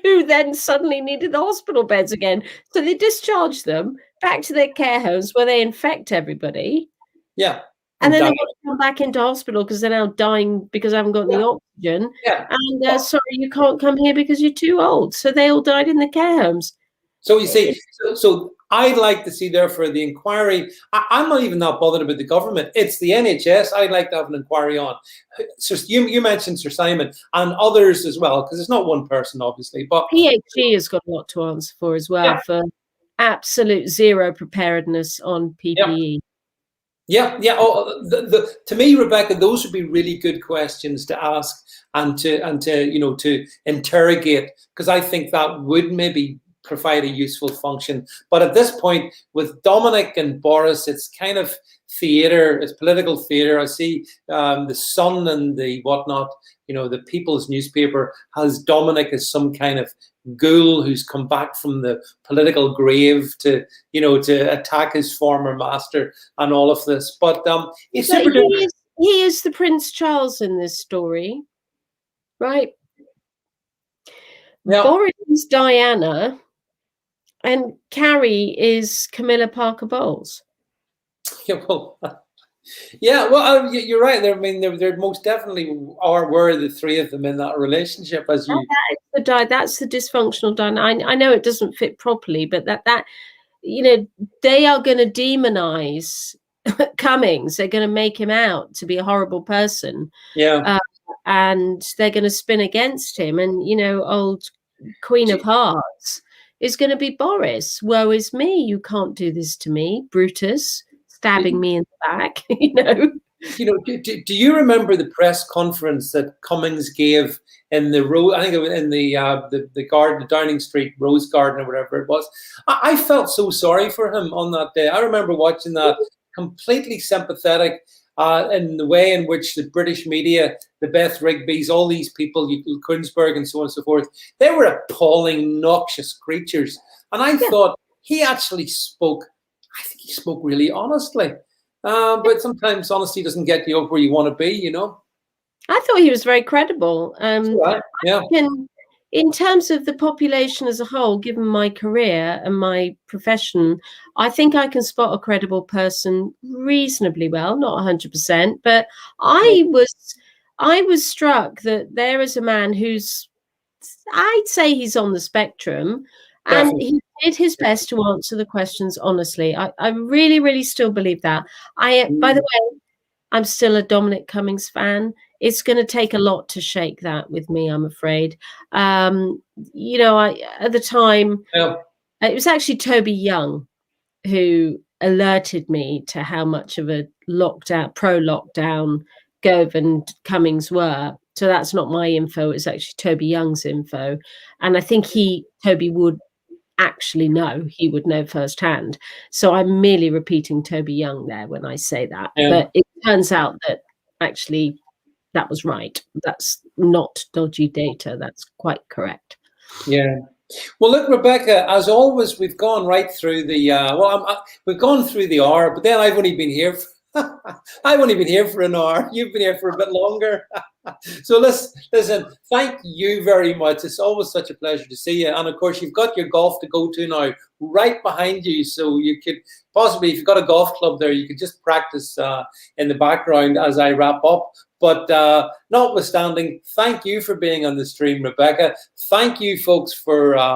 Speaker 2: who then suddenly needed the hospital beds again. So they discharged them back to their care homes where they infect everybody.
Speaker 1: Yeah.
Speaker 2: And then they want to come back into hospital because they're now dying because I haven't got the oxygen.
Speaker 1: Yeah.
Speaker 2: And sorry, you can't come here because you're too old. So they all died in the care homes. So
Speaker 1: you see, so I'd like to see, therefore, the inquiry. I'm not even that bothered about the government. It's the NHS I'd like to have an inquiry on. So you mentioned Sir Simon and others as well, because it's not one person, obviously. But
Speaker 2: PHG has got a lot to answer for as well, for absolute zero preparedness on PPE.
Speaker 1: Yeah. Oh, to me, Rebecca, those would be really good questions to ask and to interrogate, because I think that would maybe provide a useful function. But at this point, with Dominic and Boris, it's kind of theatre, it's political theatre. I see the Sun and the whatnot, the People's newspaper has Dominic as some kind of ghoul who's come back from the political grave to attack his former master and all of this. But
Speaker 2: he is the Prince Charles in this story, right? Yeah. Boris is Diana, and Carrie is Camilla Parker Bowles.
Speaker 1: Yeah, well, you're right. There most definitely were the three of them in that relationship. That's
Speaker 2: the dysfunctional dynamic. I know it doesn't fit properly, but that they are going to demonize Cummings. They're going to make him out to be a horrible person.
Speaker 1: Yeah,
Speaker 2: and they're going to spin against him. And old Queen of Hearts is going to be Boris. Woe is me! You can't do this to me, Brutus. Stabbing me in the back,
Speaker 1: Do you remember the press conference that Cummings gave in the I think it was in the garden, the Downing Street Rose Garden or whatever it was? I felt so sorry for him on that day. I remember watching that, completely sympathetic in the way in which the British media, the Beth Rigbys, all these people, Queensberg and so on and so forth, they were appalling, noxious creatures. And I thought he actually spoke. I think he spoke really honestly. But sometimes honesty doesn't get you up where you want to be, you know.
Speaker 2: I thought he was very credible.
Speaker 1: Yeah.
Speaker 2: In terms of the population as a whole, given my career and my profession, I think I can spot a credible person reasonably well, not 100%, but I was struck that there is a man who's, I'd say he's on the spectrum, and
Speaker 1: Definitely.
Speaker 2: he did his best to answer the questions honestly. I really, really still believe that. By the way, I'm still a Dominic Cummings fan. It's going to take a lot to shake that with me, I'm afraid. At the time, it was actually Toby Young who alerted me to how much of a pro-lockdown Gove and Cummings were. So that's not my info. It's actually Toby Young's info. And I think Toby would actually know. He would know firsthand. So I'm merely repeating Toby Young there when I say that. But it turns out that actually that was right. That's not dodgy data. That's quite correct.
Speaker 1: Yeah. Well, look, Rebecca, as always, we've gone right through the, we've gone through the hour, but then I've only been here for an hour. You've been here for a bit longer. So listen, thank you very much. It's always such a pleasure to see you. And of course, you've got your golf to go to now right behind you. So you could possibly, if you've got a golf club there, you could just practice in the background as I wrap up. But notwithstanding, thank you for being on the stream, Rebecca. Thank you, folks, for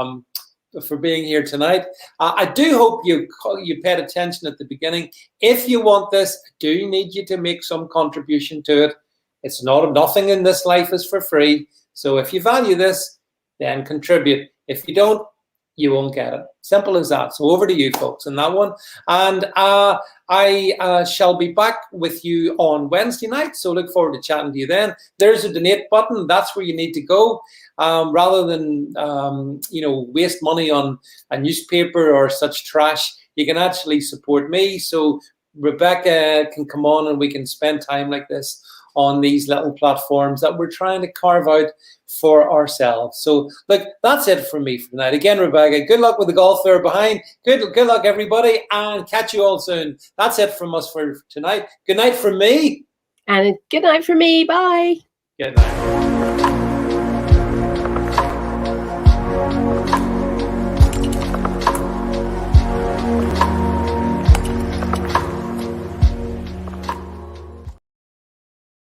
Speaker 1: being here tonight. I do hope you paid attention at the beginning. If you want this, I do need you to make some contribution to it. It's nothing in this life is for free. So if you value this, then contribute. If you don't, you won't get it. Simple as that. So over to you, folks, on that one. And I shall be back with you on Wednesday night. So look forward to chatting to you then. There's a donate button. That's where you need to go. Rather than waste money on a newspaper or such trash, you can actually support me. So Rebecca can come on and we can spend time like this on these little platforms that we're trying to carve out for ourselves. So look, that's it from me for tonight. Again, Rebecca, good luck with the golf there behind. Good luck, everybody, and catch you all soon. That's it from us for tonight. Good night from me.
Speaker 2: And good night from me. Bye.
Speaker 1: Good night.